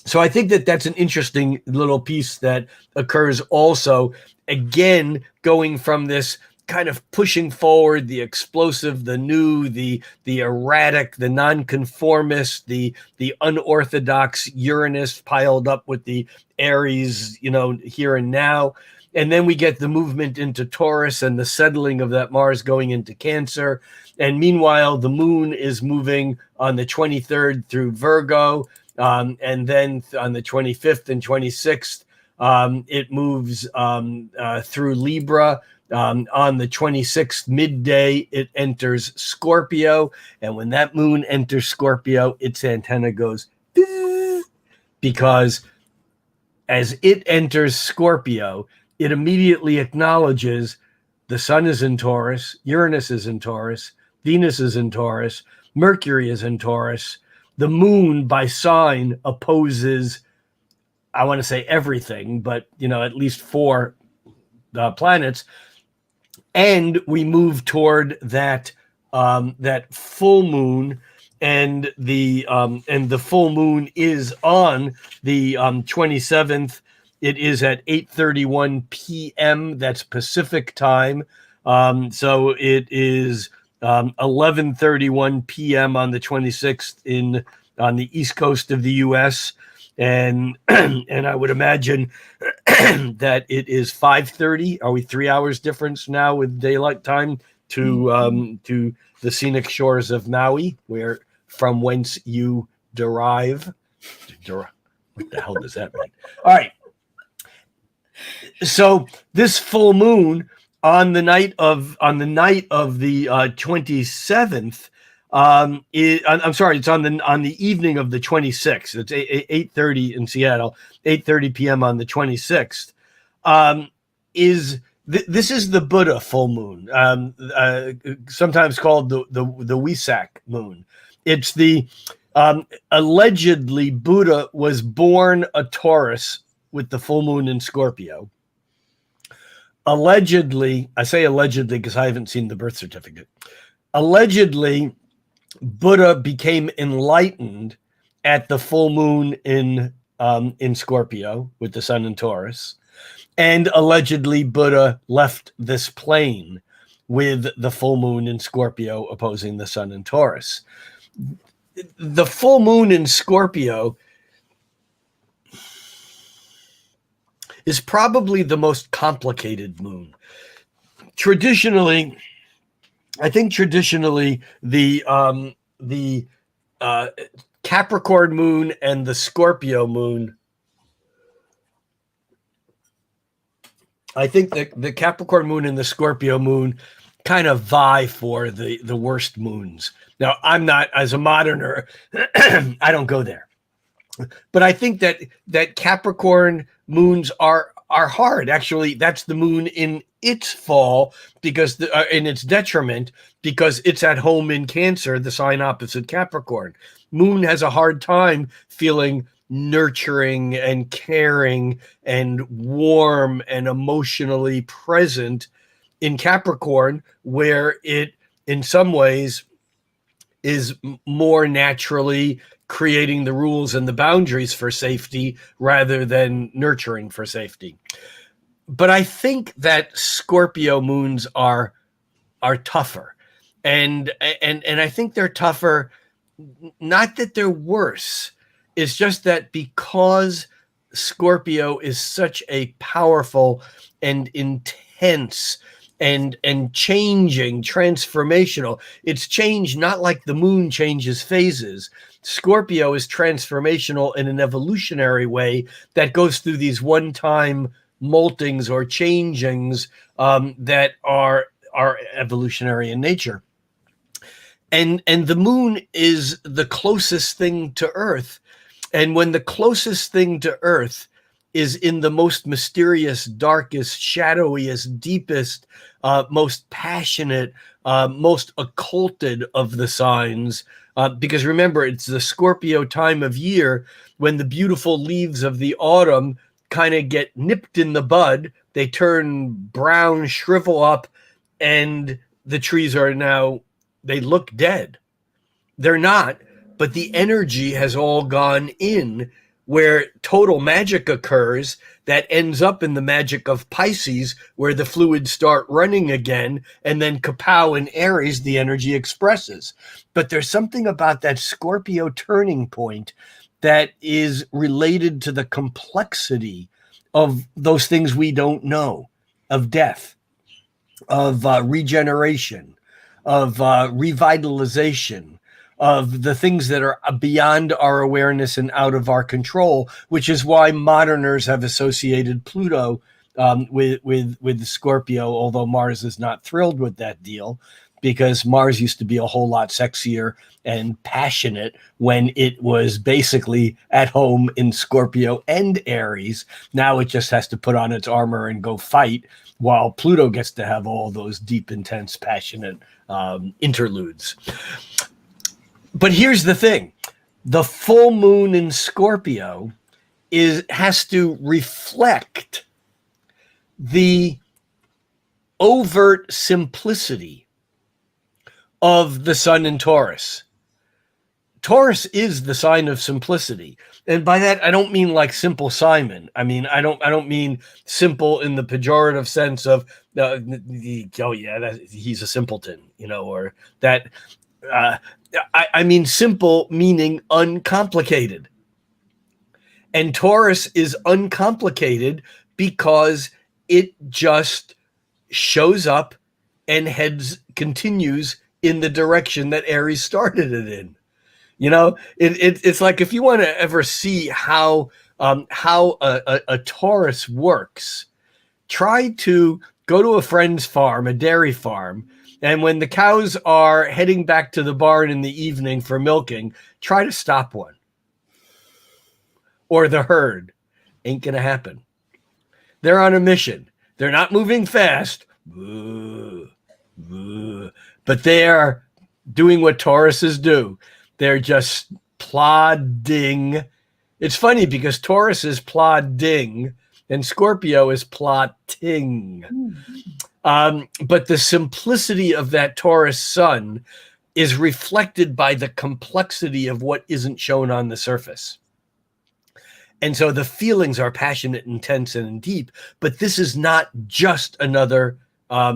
so I think that that's an interesting little piece that occurs also, again, going from this kind of pushing forward, the explosive, the new, the erratic, the nonconformist, the unorthodox Uranus piled up with the Aries, here and now. And then we get the movement into Taurus and the settling of that Mars going into Cancer. And meanwhile, the moon is moving on the 23rd through Virgo. And then on the 25th and 26th, it moves through Libra. On the 26th midday, it enters Scorpio. And when that moon enters Scorpio, its antenna goes, because as it enters Scorpio, it immediately acknowledges the sun is in Taurus, Uranus is in Taurus, Venus is in Taurus, Mercury is in Taurus. The moon by sign opposes, I want to say everything, but at least 4 planets. And we move toward that full moon, and the full moon is on the 27th. It is at 8:31 p.m. That's Pacific time. So it is 11:31 p.m. on the 26th on the East Coast of the U.S. And I would imagine that it is 5:30. Are we 3 hours difference now with daylight time to the scenic shores of Maui, from whence you derive? What the hell does that mean? All right. So this full moon on the night of the 27th. I'm sorry, it's on the evening of the 26th. It's 8:30 in Seattle, 8:30 p.m. on the 26th. This is the Buddha full moon, sometimes called the Wesak moon. It's the allegedly Buddha was born a Taurus with the full moon in Scorpio. Allegedly, I say allegedly because I haven't seen the birth certificate. Allegedly, Buddha became enlightened at the full moon in Scorpio with the sun in Taurus, and allegedly Buddha left this plane with the full moon in Scorpio opposing the sun in Taurus. The full moon in Scorpio is probably the most complicated moon. Traditionally, the Capricorn moon and the Scorpio moon, I think the Capricorn moon and the Scorpio moon kind of vie for the worst moons. Now, I'm not, as a moderner, I don't go there. But I think that Capricorn moons are hard. Actually, that's the moon in its fall, because in its detriment, because it's at home in Cancer, the sign opposite Capricorn. Moon has a hard time feeling nurturing and caring and warm and emotionally present in Capricorn, where it in some ways is more naturally creating the rules and the boundaries for safety rather than nurturing for safety. But I think that Scorpio moons are tougher. And I think they're tougher, not that they're worse. It's just that because Scorpio is such a powerful and intense and changing, transformational. It's change not like the moon changes phases. Scorpio is transformational in an evolutionary way that goes through these one-time moltings or changings that are evolutionary in nature. And the moon is the closest thing to Earth. And when the closest thing to Earth is in the most mysterious, darkest, shadowiest, deepest, most passionate, most occulted of the signs, because remember, it's the Scorpio time of year when the beautiful leaves of the autumn kind of get nipped in the bud. They turn brown, shrivel up, and the trees are now, they look dead. They're not, but the energy has all gone in, where total magic occurs that ends up in the magic of Pisces, where the fluids start running again, and then kapow in Aries, the energy expresses. But there's something about that Scorpio turning point that is related to the complexity of those things we don't know, of death, of regeneration, of revitalization, of the things that are beyond our awareness and out of our control, which is why moderners have associated Pluto with the Scorpio, although Mars is not thrilled with that deal, because Mars used to be a whole lot sexier and passionate when it was basically at home in Scorpio and Aries. Now it just has to put on its armor and go fight, while Pluto gets to have all those deep, intense, passionate interludes. But here's the thing. The full moon in Scorpio has to reflect the overt simplicity of the sun in Taurus. Taurus is the sign of simplicity. And by that, I don't mean like Simple Simon. I mean, I don't mean simple in the pejorative sense of, he's a simpleton, or that. I mean simple meaning uncomplicated. And Taurus is uncomplicated because it just shows up and continues in the direction that Aries started it in. It's like, if you want to ever see how a Taurus works, try to go to a friend's farm, a dairy farm, and when the cows are heading back to the barn in the evening for milking, try to stop one. Or the herd. Ain't going to happen. They're on a mission. They're not moving fast, but they are doing what Tauruses do. They're just plodding. It's funny because Taurus is plodding and Scorpio is plotting. But the simplicity of that Taurus sun is reflected by the complexity of what isn't shown on the surface. And so the feelings are passionate, intense, and deep. But this is not just another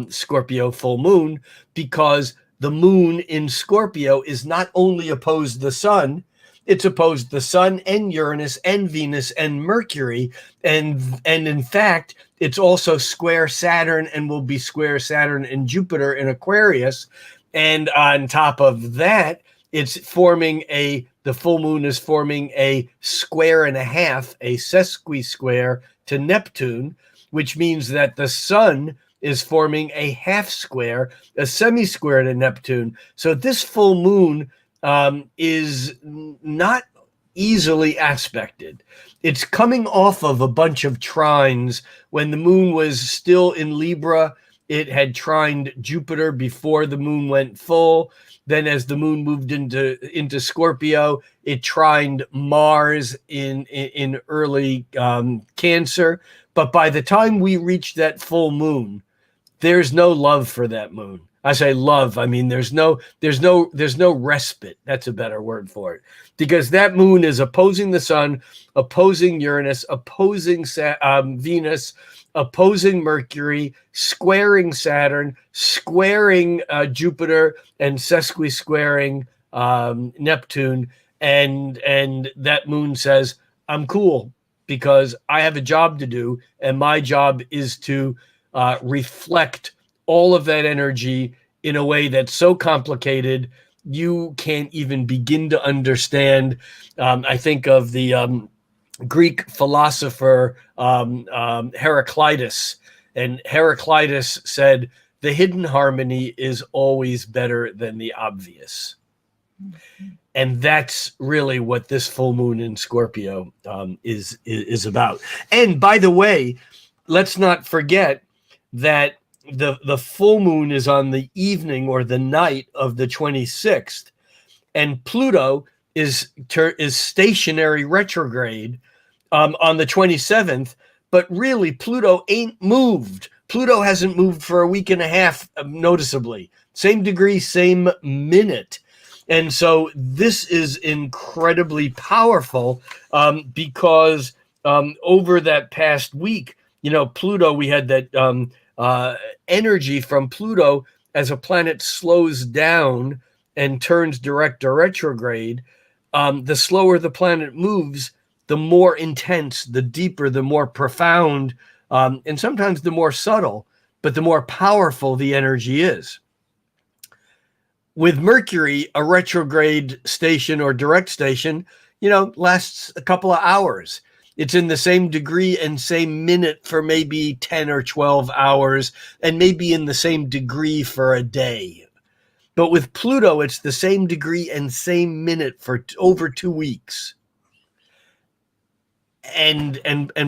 Scorpio full moon, because the moon in Scorpio is not only opposed the sun, it's opposed the sun and Uranus and Venus and Mercury. And in fact, it's also square Saturn and will be square Saturn and Jupiter in Aquarius. And on top of that, it's forming the full moon is forming a square and a half, a sesqui-square to Neptune, which means that the sun is forming a half square, a semi-square to Neptune. So this full moon is not easily aspected. It's coming off of a bunch of trines. When the moon was still in Libra, it had trined Jupiter before the moon went full. Then as the moon moved into Scorpio, it trined Mars in early Cancer. But by the time we reach that full moon, there's no love for that moon. I say love. I mean, there's no respite. That's a better word for it, because that moon is opposing the sun, opposing Uranus, opposing Venus, opposing Mercury, squaring Saturn, squaring Jupiter, and sesqui-squaring Neptune. And that moon says, I'm cool because I have a job to do, and my job is to reflect all of that energy in a way that's so complicated you can't even begin to understand. I think of the Greek philosopher Heraclitus, and Heraclitus said, "The hidden harmony is always better than the obvious." And that's really what this full moon in Scorpio is about. And by the way, let's not forget that the full moon is on the evening or the night of the 26th, and Pluto is stationary retrograde on the 27th. But really, Pluto ain't moved. Pluto hasn't moved for a week and a half, noticeably. Same degree, same minute. And so this is incredibly powerful because over that past week, Pluto, we had that energy from Pluto as a planet slows down and turns direct or retrograde. The slower the planet moves, the more intense, the deeper, the more profound, and sometimes the more subtle, but the more powerful the energy is. With Mercury, a retrograde station or direct station, lasts a couple of hours. It's in the same degree and same minute for maybe 10 or 12 hours, and maybe in the same degree for a day. But with Pluto, it's the same degree and same minute for over 2 weeks. And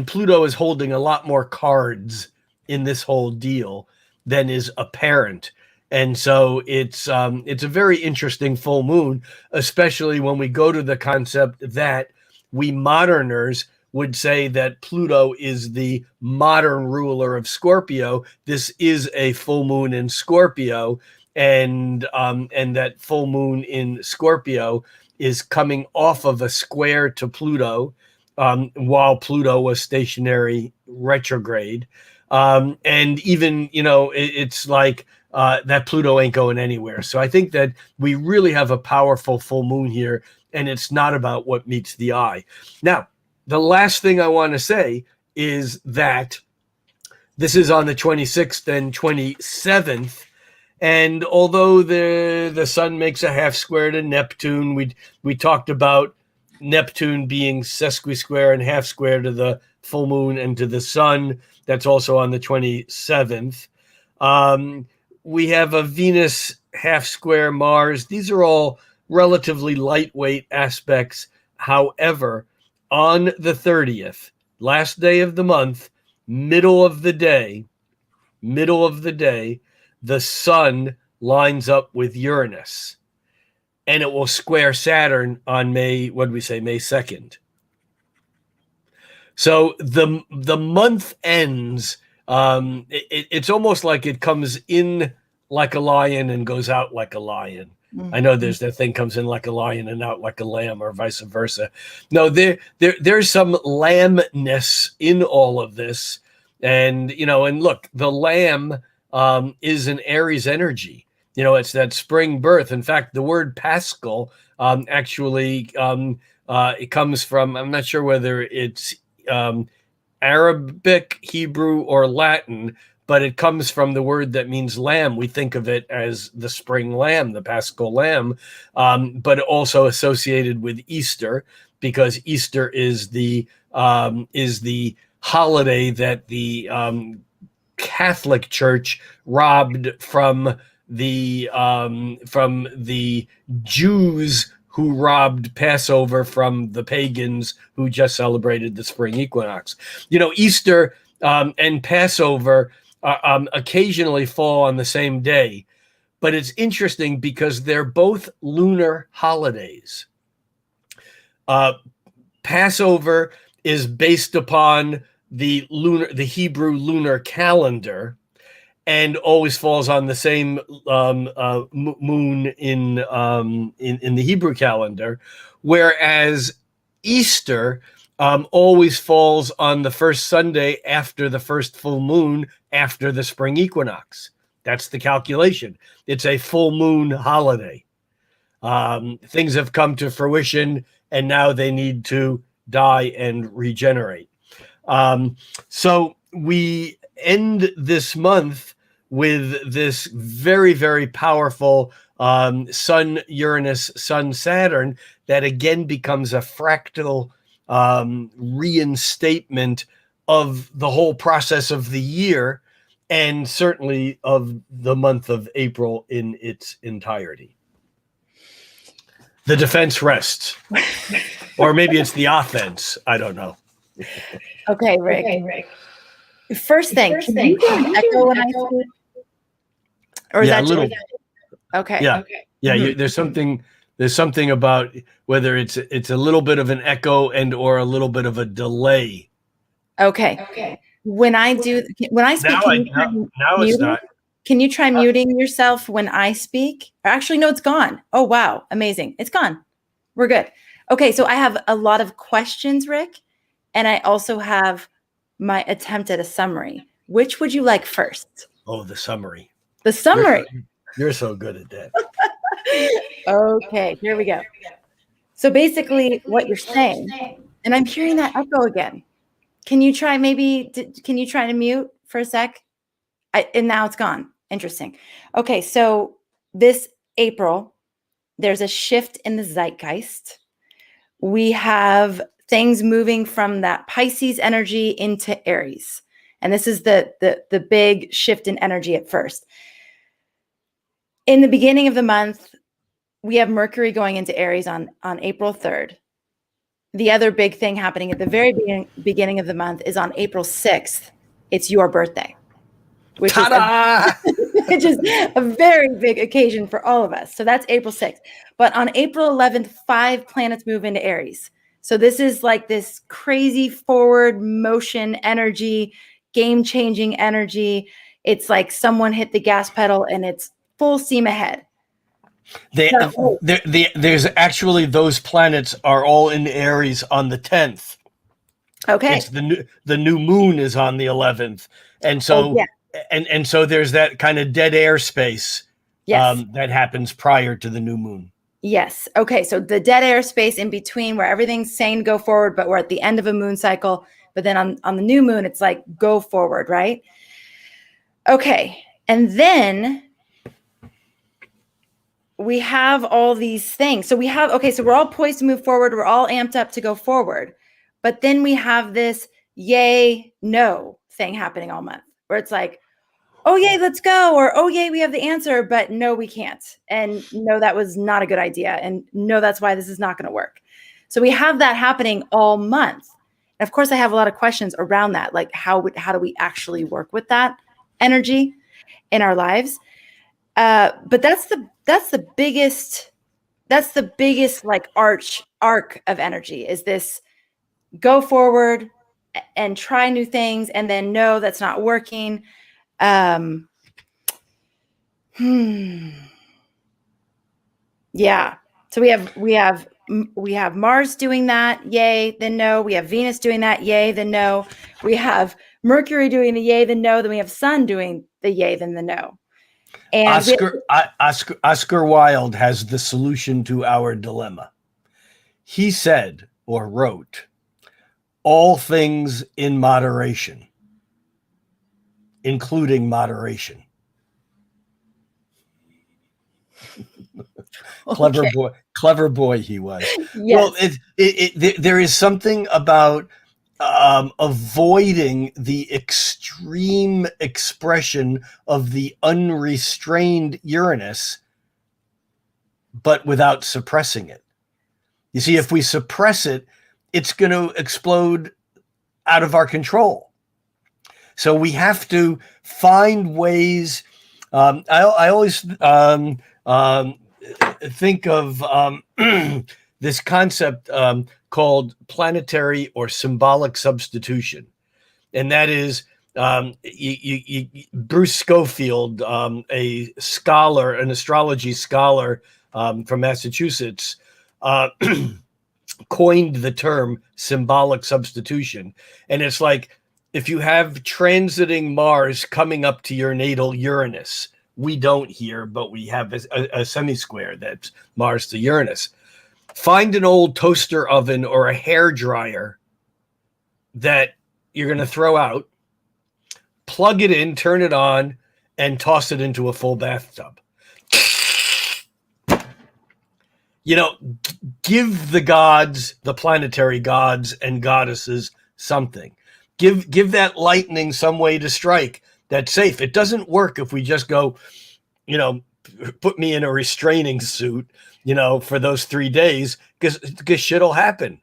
Pluto is holding a lot more cards in this whole deal than is apparent. And so it's a very interesting full moon, especially when we go to the concept that we moderners would say that Pluto is the modern ruler of Scorpio. This is a full moon in Scorpio, and that full moon in Scorpio is coming off of a square to Pluto, while Pluto was stationary retrograde. And even, it's like that Pluto ain't going anywhere. So I think that we really have a powerful full moon here, and it's not about what meets the eye. Now, the last thing I want to say is that this is on the 26th and 27th. And although the sun makes a half square to Neptune, we talked about Neptune being sesquisquare and half square to the full moon and to the sun. That's also on the 27th. We have a Venus half square Mars. These are all relatively lightweight aspects. However, on the 30th, last day of the month, middle of the day, the sun lines up with Uranus, and it will square Saturn on May 2nd. So the month ends. It's almost like it comes in like a lion and goes out like a lion. Mm-hmm. I know there's that thing comes in like a lion and out like a lamb, or vice versa. No, there's some lambness in all of this, and and look, the lamb is an Aries energy. It's that spring birth. In fact, the word Paschal actually it comes from, I'm not sure whether it's Arabic, Hebrew, or Latin, but it comes from the word that means lamb. We think of it as the spring lamb, the Paschal lamb, but also associated with Easter, because Easter is the holiday that the Catholic Church robbed from the Jews, who robbed Passover from the pagans who just celebrated the spring equinox. Easter and Passover occasionally fall on the same day, but it's interesting because they're both lunar holidays. Passover is based upon the Hebrew lunar calendar, and always falls on the same moon in the Hebrew calendar, whereas Easter always falls on the first Sunday after the first full moon after the spring equinox. That's the calculation. It's a full moon holiday. Things have come to fruition, and now they need to die and regenerate. So we end this month with this very, very powerful Sun Uranus, Sun Saturn, that again becomes a fractal reinstatement of the whole process of the year, and certainly of the month of April in its entirety. The defense rests. Or maybe it's the offense. I don't know. Okay, Rick. First thing, can you do an echo when I speak? Or is Yeah, that a little. Okay. Yeah. Yeah, there's something about whether it's a little bit of an echo and or a little bit of a delay. Okay. When I speak, Now it's not. Can you try muting yourself when I speak? Actually, no, it's gone. Oh, wow. Amazing. It's gone. We're good. Okay, so I have a lot of questions, Rick, and I also have my attempt at a summary. Which would you like first? Oh, the summary. The summary. You're so good at that. Okay, here we go. So basically what you're saying, and I'm hearing that echo again. Can you try to mute for a sec? And now it's gone. Interesting. Okay, so this April, there's a shift in the zeitgeist. We have things moving from that Pisces energy into Aries. And this is the big shift in energy at first. In the beginning of the month, we have Mercury going into Aries on April 3rd. The other big thing happening at the very beginning of the month is on April 6th. It's your birthday, which is a very big occasion for all of us. So that's April 6th. But on April 11th, 5 planets move into Aries. So this is like this crazy forward motion energy, game-changing energy. It's like someone hit the gas pedal and it's full steam ahead. There's actually, those planets are all in Aries on the 10th. Okay. It's the new moon is on the 11th. And so and so there's that kind of dead air space that happens prior to the new moon. Yes. Okay. So the dead air space in between where everything's saying go forward, but we're at the end of a moon cycle. But then on the new moon, it's like go forward, right? Okay. And then we have all these things. So we're all poised to move forward. We're all amped up to go forward. But then we have this yay, no thing happening all month where it's like, oh, yay, let's go. Or, oh, yay, we have the answer, but no, we can't. And no, that was not a good idea. And no, that's why this is not going to work. So we have that happening all month. And of course, I have a lot of questions around that. Like how do we actually work with that energy in our lives? But that's the biggest like arc of energy is this go forward and try new things. And then, no, that's not working. Yeah. So we have Mars doing that. Yay. Then no, we have Venus doing that. Yay. Then no, we have Mercury doing the yay. Then no, then we have Sun doing the yay. Then the no. And Oscar Wilde has the solution to our dilemma. He said or wrote, all things in moderation, including moderation. Okay. Clever boy he was. Yes. Well, there is something about avoiding the extreme expression of the unrestrained Uranus, but without suppressing it. You see, if we suppress it, it's going to explode out of our control. So we have to find ways. I always think of this concept called planetary or symbolic substitution. And that is Bruce Schofield, a scholar, an astrology scholar from Massachusetts, coined the term symbolic substitution. And it's like, if you have transiting Mars coming up to your natal Uranus, we don't here, but we have a semi-square that's Mars to Uranus. Find an old toaster oven or a hair dryer that you're going to throw out, plug it in, turn it on, and toss it into a full bathtub. You know, give the gods, the planetary gods and goddesses, something. Give that lightning some way to strike that's safe. It doesn't work if we just go, you know, put me in a restraining suit, you know, for those 3 days, because shit'll happen.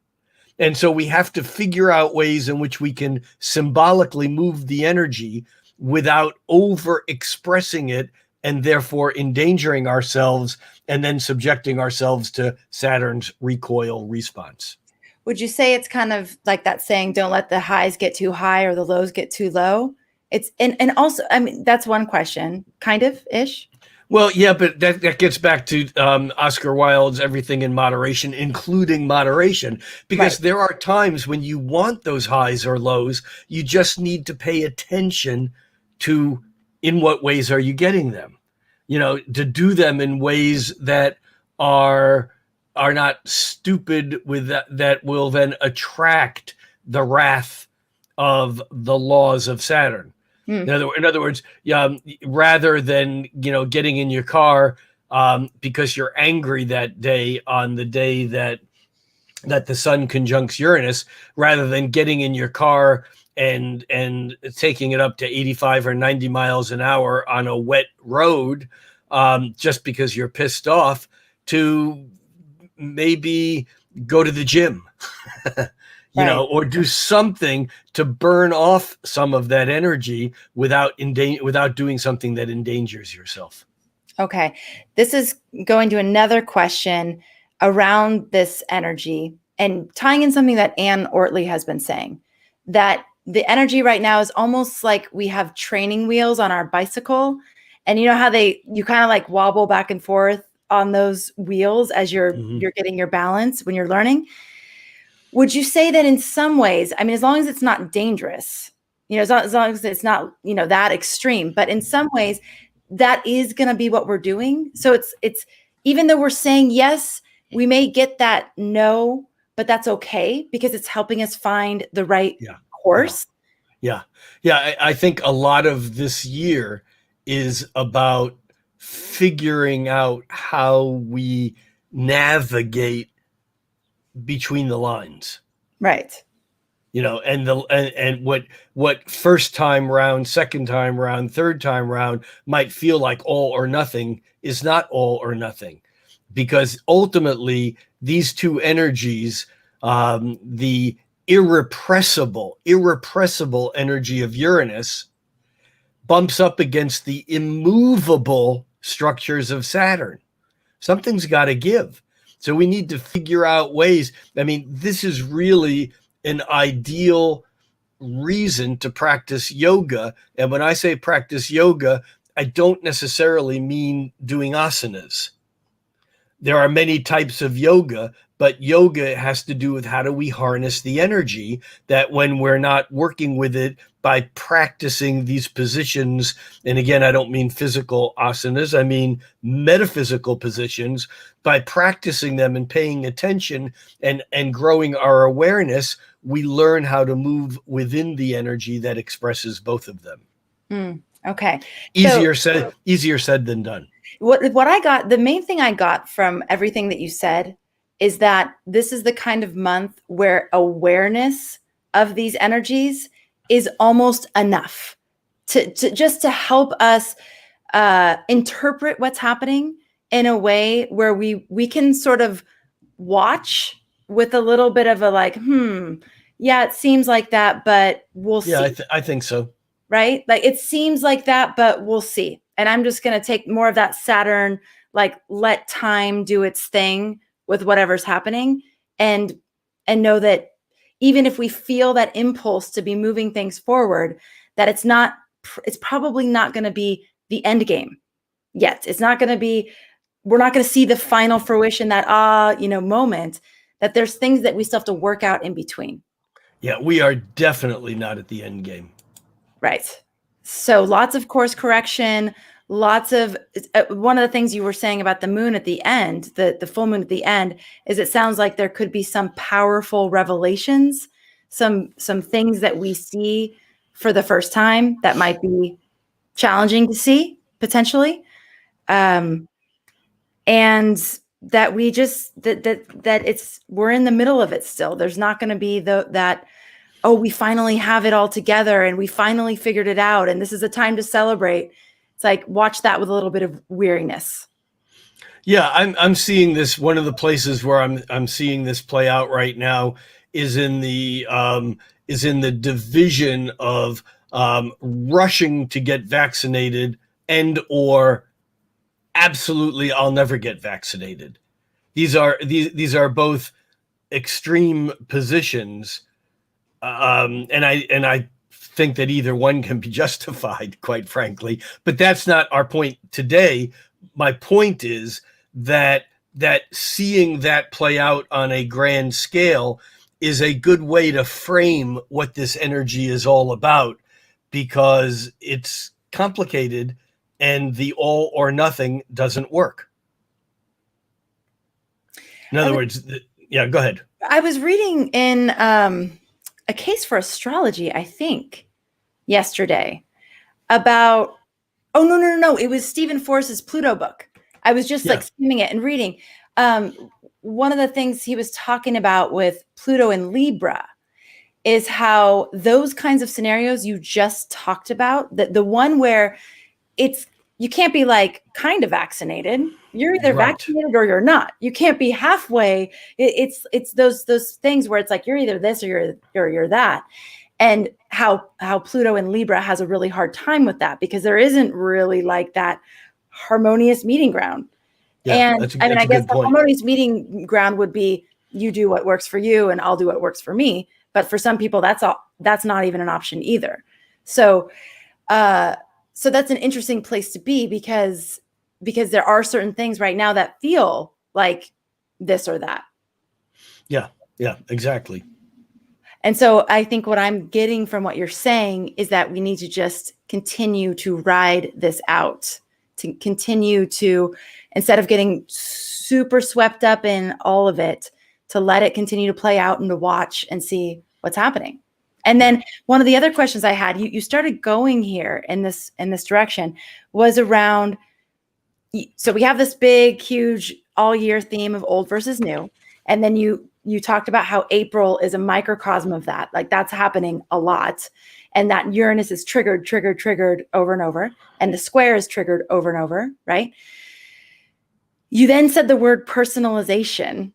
And so we have to figure out ways in which we can symbolically move the energy without over expressing it and therefore endangering ourselves and then subjecting ourselves to Saturn's recoil response. Would you say it's kind of like that saying, don't let the highs get too high or the lows get too low? It's and also, I mean, that's one question, kind of ish. Well, yeah, but that gets back to Oscar Wilde's everything in moderation, including moderation, because Right. there are times when you want those highs or lows. You just need to pay attention to in what ways are you getting them, you know, to do them in ways that are not stupid with that will then attract the wrath of the laws of Saturn. In other words, rather than, you know, getting in your car because you're angry that day on the day that the sun conjuncts Uranus, rather than getting in your car and taking it up to 85 or 90 miles an hour on a wet road just because you're pissed off, to maybe go to the gym. You know, or do something to burn off some of that energy without doing something that endangers yourself. Okay. This is going to another question around this energy and tying in something that Anne Ortley has been saying, that the energy right now is almost like we have training wheels on our bicycle. And you know how you kind of like wobble back and forth on those wheels as you're getting your balance when you're learning. Would you say that in some ways, I mean, as long as it's not dangerous, you know, as long as it's not, you know, that extreme, but in some ways that is going to be what we're doing. So it's even though we're saying yes, we may get that no, but that's okay because it's helping us find the right course. Yeah. I think a lot of this year is about figuring out how we navigate between the lines, right? You know, and what first time round, second time round, third time round might feel like all or nothing is not all or nothing, because ultimately these two energies, the irrepressible energy of Uranus bumps up against the immovable structures of Saturn. Something's got to give. So we need to figure out ways. I mean, this is really an ideal reason to practice yoga. And when I say practice yoga, I don't necessarily mean doing asanas. There are many types of yoga, but yoga has to do with how do we harness the energy that when we're not working with it by practicing these positions. And again, I don't mean physical asanas, I mean metaphysical positions. By practicing them and paying attention and growing our awareness, we learn how to move within the energy that expresses both of them. Okay. Easier said than done. What I got, the main thing I got from everything that you said is that this is the kind of month where awareness of these energies is almost enough to just to help us interpret what's happening in a way where we can sort of watch with a little bit of a like, yeah, it seems like that, but we'll see. Yeah, I think so. Right? Like it seems like that, but we'll see. And I'm just going to take more of that Saturn, like let time do its thing with whatever's happening, and know that even if we feel that impulse to be moving things forward, that it's probably not going to be the end game yet. It's not going to be, we're not going to see the final fruition, that moment, that there's things that we still have to work out in between. Yeah, we are definitely not at the end game. Right. So lots of course correction, lots of one of the things you were saying about the moon at the end, the full moon at the end, is it sounds like there could be some powerful revelations, some things that we see for the first time that might be challenging to see potentially. And that we just that we're in the middle of it still. There's not going to be that, oh, we finally have it all together and we finally figured it out and this is a time to celebrate. It's like, watch that with a little bit of weariness. Yeah, I'm seeing this. One of the places where I'm seeing this play out right now is in the division of rushing to get vaccinated and or absolutely I'll never get vaccinated. These are both extreme positions, and I think that either one can be justified, quite frankly. But that's not our point today. My point is that seeing that play out on a grand scale is a good way to frame what this energy is all about, because it's complicated and the all or nothing doesn't work. In other words, yeah, go ahead. I was reading in a case for astrology, I think, yesterday about, oh, no. It was Stephen Force's Pluto book. I was just like skimming it and reading. One of the things he was talking about with Pluto and Libra is how those kinds of scenarios you just talked about, the one where you can't be like kind of vaccinated. You're either vaccinated or you're not. You can't be halfway. It's those things where it's like you're either this or you're that. And how Pluto and Libra has a really hard time with that, because there isn't really like that harmonious meeting ground. Yeah, and I guess the harmonious meeting ground would be you do what works for you and I'll do what works for me. But for some people, that's not even an option either. So that's an interesting place to be, because there are certain things right now that feel like this or that. Yeah, exactly. And so I think what I'm getting from what you're saying is that we need to just continue to ride this out, to continue to, instead of getting super swept up in all of it, to let it continue to play out and to watch and see what's happening. And then one of the other questions I had, you started going here in this direction, was around, so we have this big, huge all year theme of old versus new. And then you talked about how April is a microcosm of that. Like that's happening a lot. And that Uranus is triggered over and over. And the square is triggered over and over, right? You then said the word personalization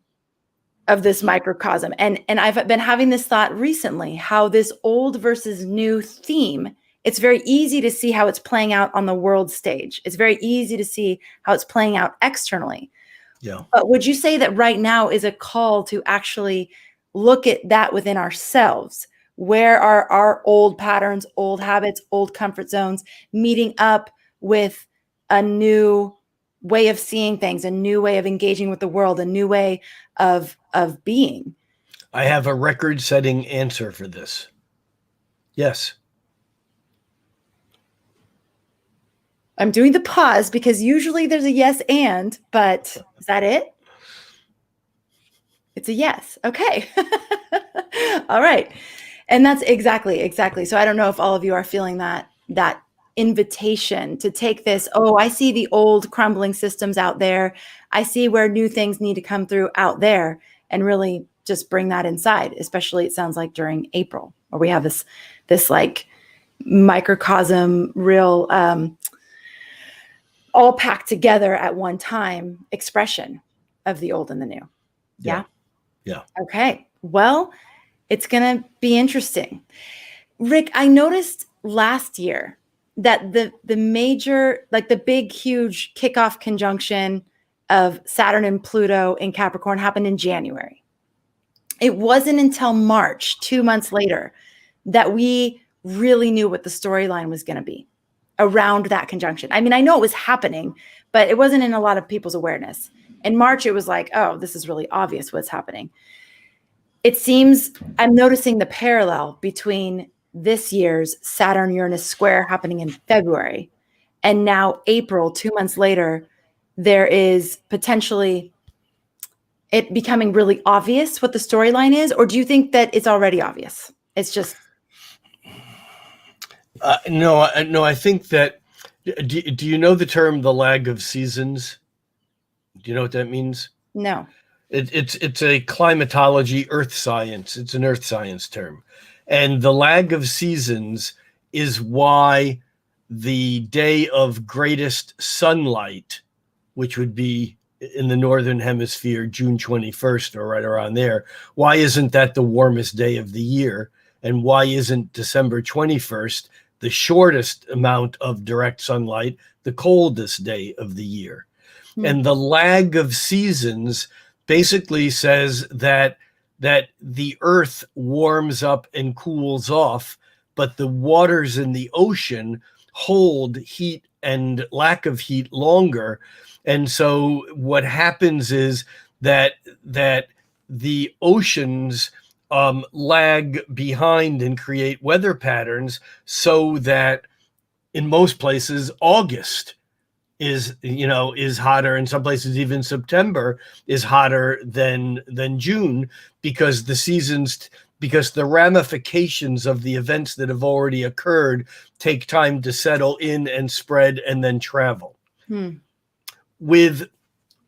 of this microcosm. And I've been having this thought recently, how this old versus new theme, it's very easy to see how it's playing out on the world stage. It's very easy to see how it's playing out externally. Yeah. But would you say that right now is a call to actually look at that within ourselves? Where are our old patterns, old habits, old comfort zones meeting up with a new way of seeing things, a new way of engaging with the world, a new way of being? I have a record-setting answer for this. Yes. I'm doing the pause because usually there's a yes and, but is that it? It's a yes. Okay. All right. And that's exactly. So I don't know if all of you are feeling that invitation to take this, oh, I see the old crumbling systems out there. I see where new things need to come through out there, and really just bring that inside, especially it sounds like during April, where we have this like microcosm, real all packed together at one time expression of the old and the new. Yeah. Okay. Well, it's going to be interesting. Rick, I noticed last year that the major, like the big, huge kickoff conjunction of Saturn and Pluto in Capricorn happened in January. It wasn't until March, 2 months later, that we really knew what the storyline was going to be around that conjunction. I mean, I know it was happening, but it wasn't in a lot of people's awareness. In March, it was like, oh, this is really obvious what's happening. It seems I'm noticing the parallel between this year's Saturn-Uranus square happening in February and now April, 2 months later, there is potentially it becoming really obvious what the storyline is? Or do you think that it's already obvious? It's just... No, I think that Do you know the term the lag of seasons? Do you know what that means? No. It's a climatology, earth science. It's an earth science term. And the lag of seasons is why the day of greatest sunlight, which would be in the northern hemisphere, June 21st or right around there, why isn't that the warmest day of the year? And why isn't December 21st the shortest amount of direct sunlight, the coldest day of the year? And the lag of seasons basically says that the earth warms up and cools off, but the waters in the ocean hold heat and lack of heat longer. And so what happens is that the oceans lag behind and create weather patterns, so that in most places August is hotter, in some places even September is hotter than June, because the ramifications of the events that have already occurred take time to settle in and spread and then travel. With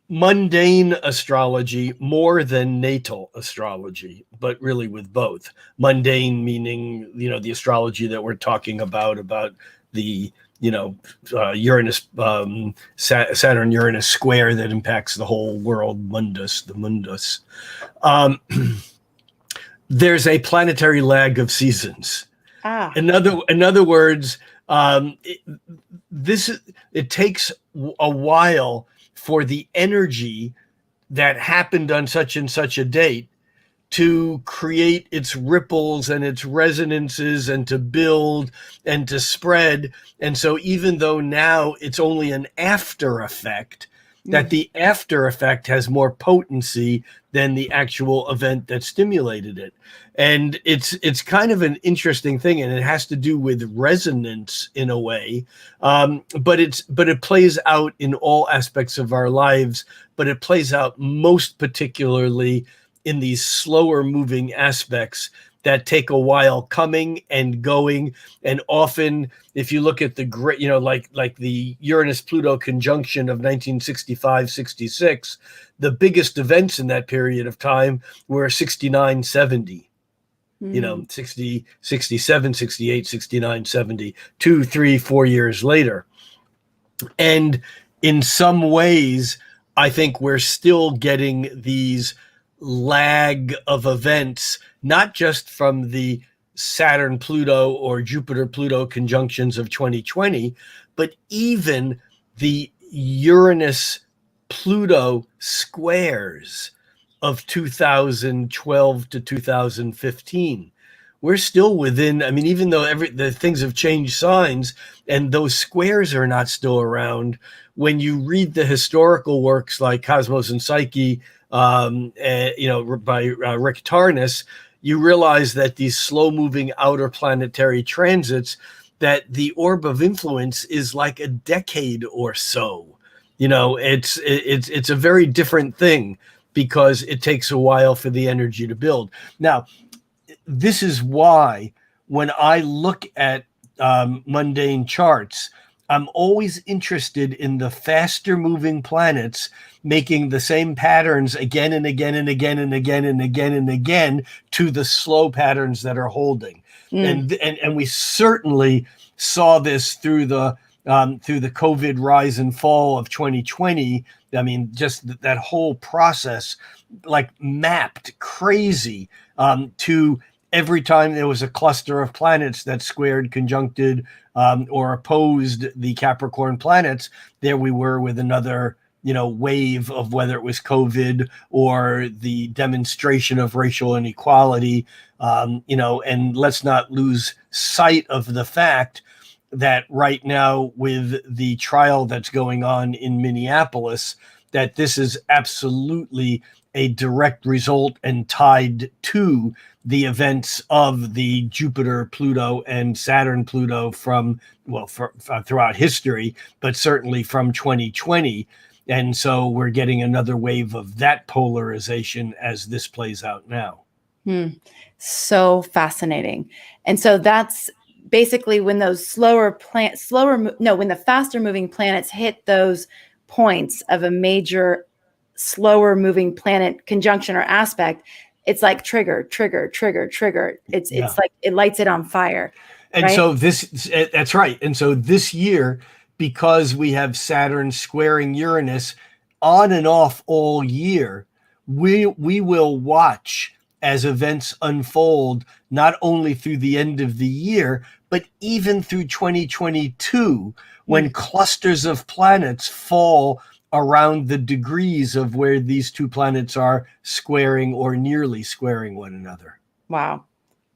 mundane astrology more than natal astrology, but really with both. Mundane meaning, the astrology that we're talking about the Uranus, Saturn Uranus square that impacts the whole world, the mundus. There's a planetary lag of seasons. In other words, it takes a while for the energy that happened on such and such a date to create its ripples and its resonances and to build and to spread. And so even though now it's only an after effect, that the after effect has more potency than the actual event that stimulated it. And it's kind of an interesting thing, and it has to do with resonance in a way. But it plays out in all aspects of our lives, but it plays out most particularly in these slower moving aspects that take a while coming and going. And often, if you look at the great, like the Uranus-Pluto conjunction of 1965-66, the biggest events in that period of time were 69-70. 60, 67, 68, 69, 70, 2, 3, 4 years later. And in some ways, I think we're still getting these lag of events, not just from the Saturn-Pluto or Jupiter-Pluto conjunctions of 2020, but even the Uranus-Pluto squares of 2012 to 2015. We're still within, even though the things have changed signs and those squares are not still around, when you read the historical works like Cosmos and Psyche, by Rick Tarnas, you realize that these slow-moving outer planetary transits, that the orb of influence is like a decade or so. It's a very different thing, because it takes a while for the energy to build. Now, this is why when I look at mundane charts, I'm always interested in the faster moving planets making the same patterns again and again and again and again and again and again to the slow patterns that are holding. And we certainly saw this through the COVID rise and fall of 2020. Just that whole process, like, mapped crazy to every time there was a cluster of planets that squared, conjuncted, or opposed the Capricorn planets, there we were with another, wave of whether it was COVID or the demonstration of racial inequality, and let's not lose sight of the fact that right now, with the trial that's going on in Minneapolis, that this is absolutely a direct result and tied to the events of the Jupiter, Pluto, and Saturn, Pluto throughout history, but certainly from 2020. And so we're getting another wave of that polarization as this plays out now. So fascinating. And so that's basically when those when the faster moving planets hit those points of a major slower moving planet conjunction or aspect, it's like trigger. It's like it lights it on fire. And right? so that's right. And so this year, because we have Saturn squaring Uranus on and off all year, we will watch as events unfold, not only through the end of the year, but even through 2022, when clusters of planets fall around the degrees of where these two planets are squaring or nearly squaring one another. Wow.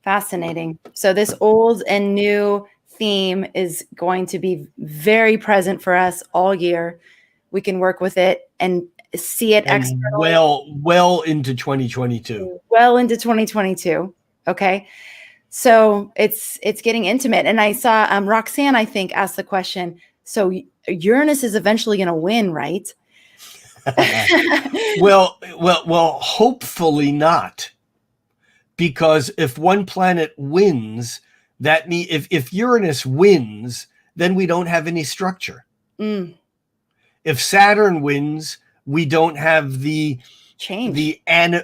Fascinating. So this old and new theme is going to be very present for us all year. We can work with it and see it and externally. Well into 2022. Well into 2022. Okay. So it's getting intimate. And I saw Roxanne, I think, asked the question. So Uranus is eventually going to win, right? Well, hopefully not. Because if one planet wins, that means if Uranus wins, then we don't have any structure. If Saturn wins, we don't have the change.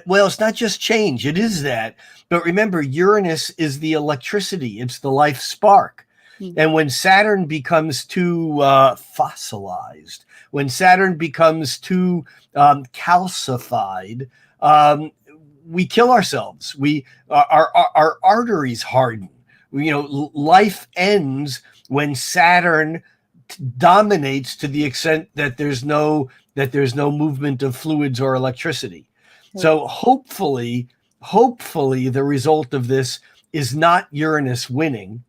Well, it's not just change. It is that. But remember, Uranus is the electricity. It's the life spark. And when Saturn becomes too fossilized, when Saturn becomes too calcified, we kill ourselves. Our arteries harden. Life ends when Saturn dominates to the extent that there's no movement of fluids or electricity. So hopefully the result of this is not Uranus winning,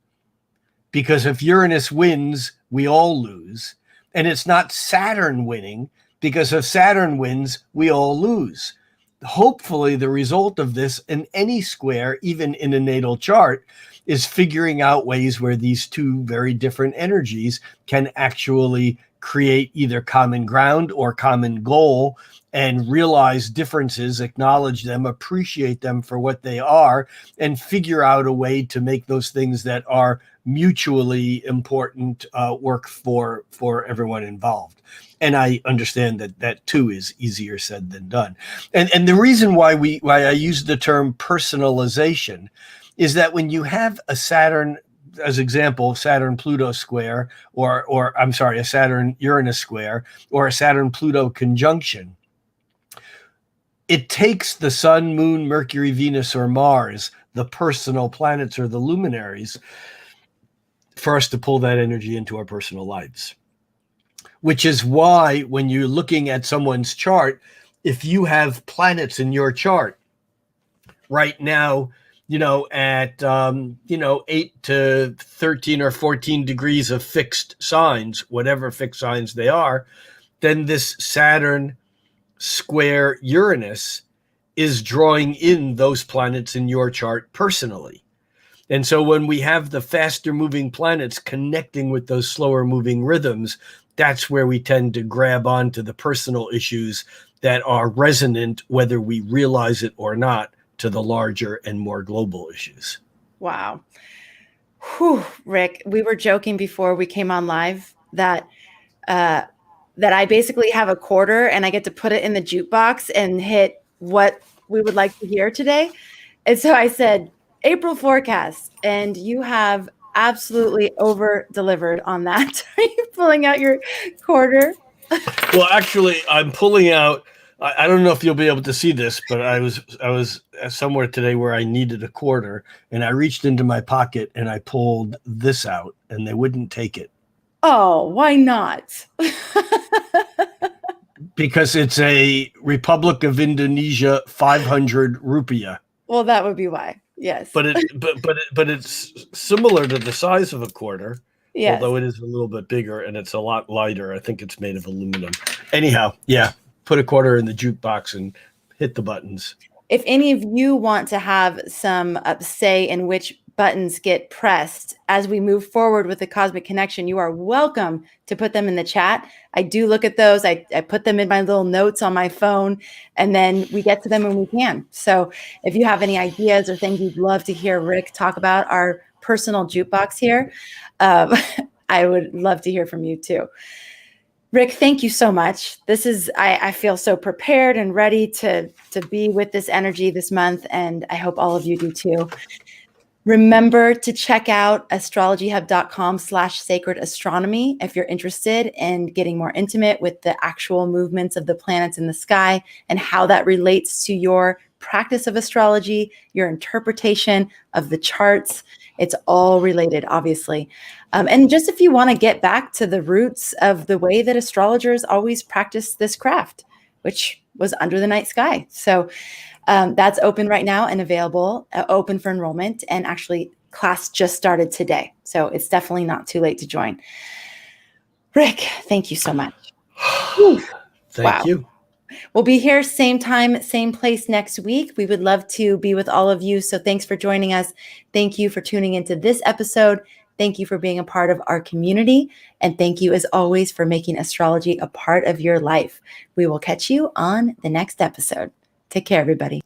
because if Uranus wins, we all lose. And it's not Saturn winning, because if Saturn wins, we all lose. Hopefully the result of this in any square, even in a natal chart, is figuring out ways where these two very different energies can actually create either common ground or common goal, and realize differences, acknowledge them, appreciate them for what they are, and figure out a way to make those things that are mutually important work for everyone involved. And I understand that too is easier said than done. And the reason why I use the term personalization is that when you have a Saturn, as example, Saturn-Pluto square, or I'm sorry, a Saturn-Uranus square, or a Saturn-Pluto conjunction, it takes the Sun, Moon, Mercury, Venus, or Mars, the personal planets or the luminaries, for us to pull that energy into our personal lives. Which is why when you're looking at someone's chart, if you have planets in your chart right now, at 8 to 13 or 14 degrees of fixed signs, whatever fixed signs they are, then this Saturn square Uranus is drawing in those planets in your chart personally. And so when we have the faster moving planets connecting with those slower moving rhythms, that's where we tend to grab onto the personal issues that are resonant, whether we realize it or not, to the larger and more global issues. Wow. Whew, Rick, we were joking before we came on live that I basically have a quarter and I get to put it in the jukebox and hit what we would like to hear today. And so I said, April forecast, and you have absolutely over delivered on that. Are you pulling out your quarter? Well, actually, I'm pulling out, I don't know if you'll be able to see this, but I was somewhere today where I needed a quarter, and I reached into my pocket and I pulled this out, and they wouldn't take it. Oh, why not? Because it's a Republic of Indonesia 500 rupiah. Well, that would be why. Yes. But it's similar to the size of a quarter. Yes. Although it is a little bit bigger and it's a lot lighter. I think it's made of aluminum. Anyhow, yeah, put a quarter in the jukebox and hit the buttons. If any of you want to have some say in which buttons get pressed as we move forward with the Cosmic Connection, you are welcome to put them in the chat. I do look at those. I put them in my little notes on my phone, and then we get to them when we can. So if you have any ideas or things you'd love to hear Rick talk about, our personal jukebox here. I would love to hear from you too. Rick, thank you so much. This is, I feel so prepared and ready to be with this energy this month, and I hope all of you do too. Remember to check out astrologyhub.com/sacred astronomy if you're interested in getting more intimate with the actual movements of the planets in the sky and how that relates to your practice of astrology, your interpretation of the charts. It's all related, obviously. And just if you want to get back to the roots of the way that astrologers always practiced this craft, which was under the night sky. So that's open right now and available, open for enrollment. And actually, class just started today. So it's definitely not too late to join. Rick, thank you so much. Thank you. We'll be here same time, same place next week. We would love to be with all of you. So thanks for joining us. Thank you for tuning into this episode. Thank you for being a part of our community. And thank you, as always, for making astrology a part of your life. We will catch you on the next episode. Take care, everybody.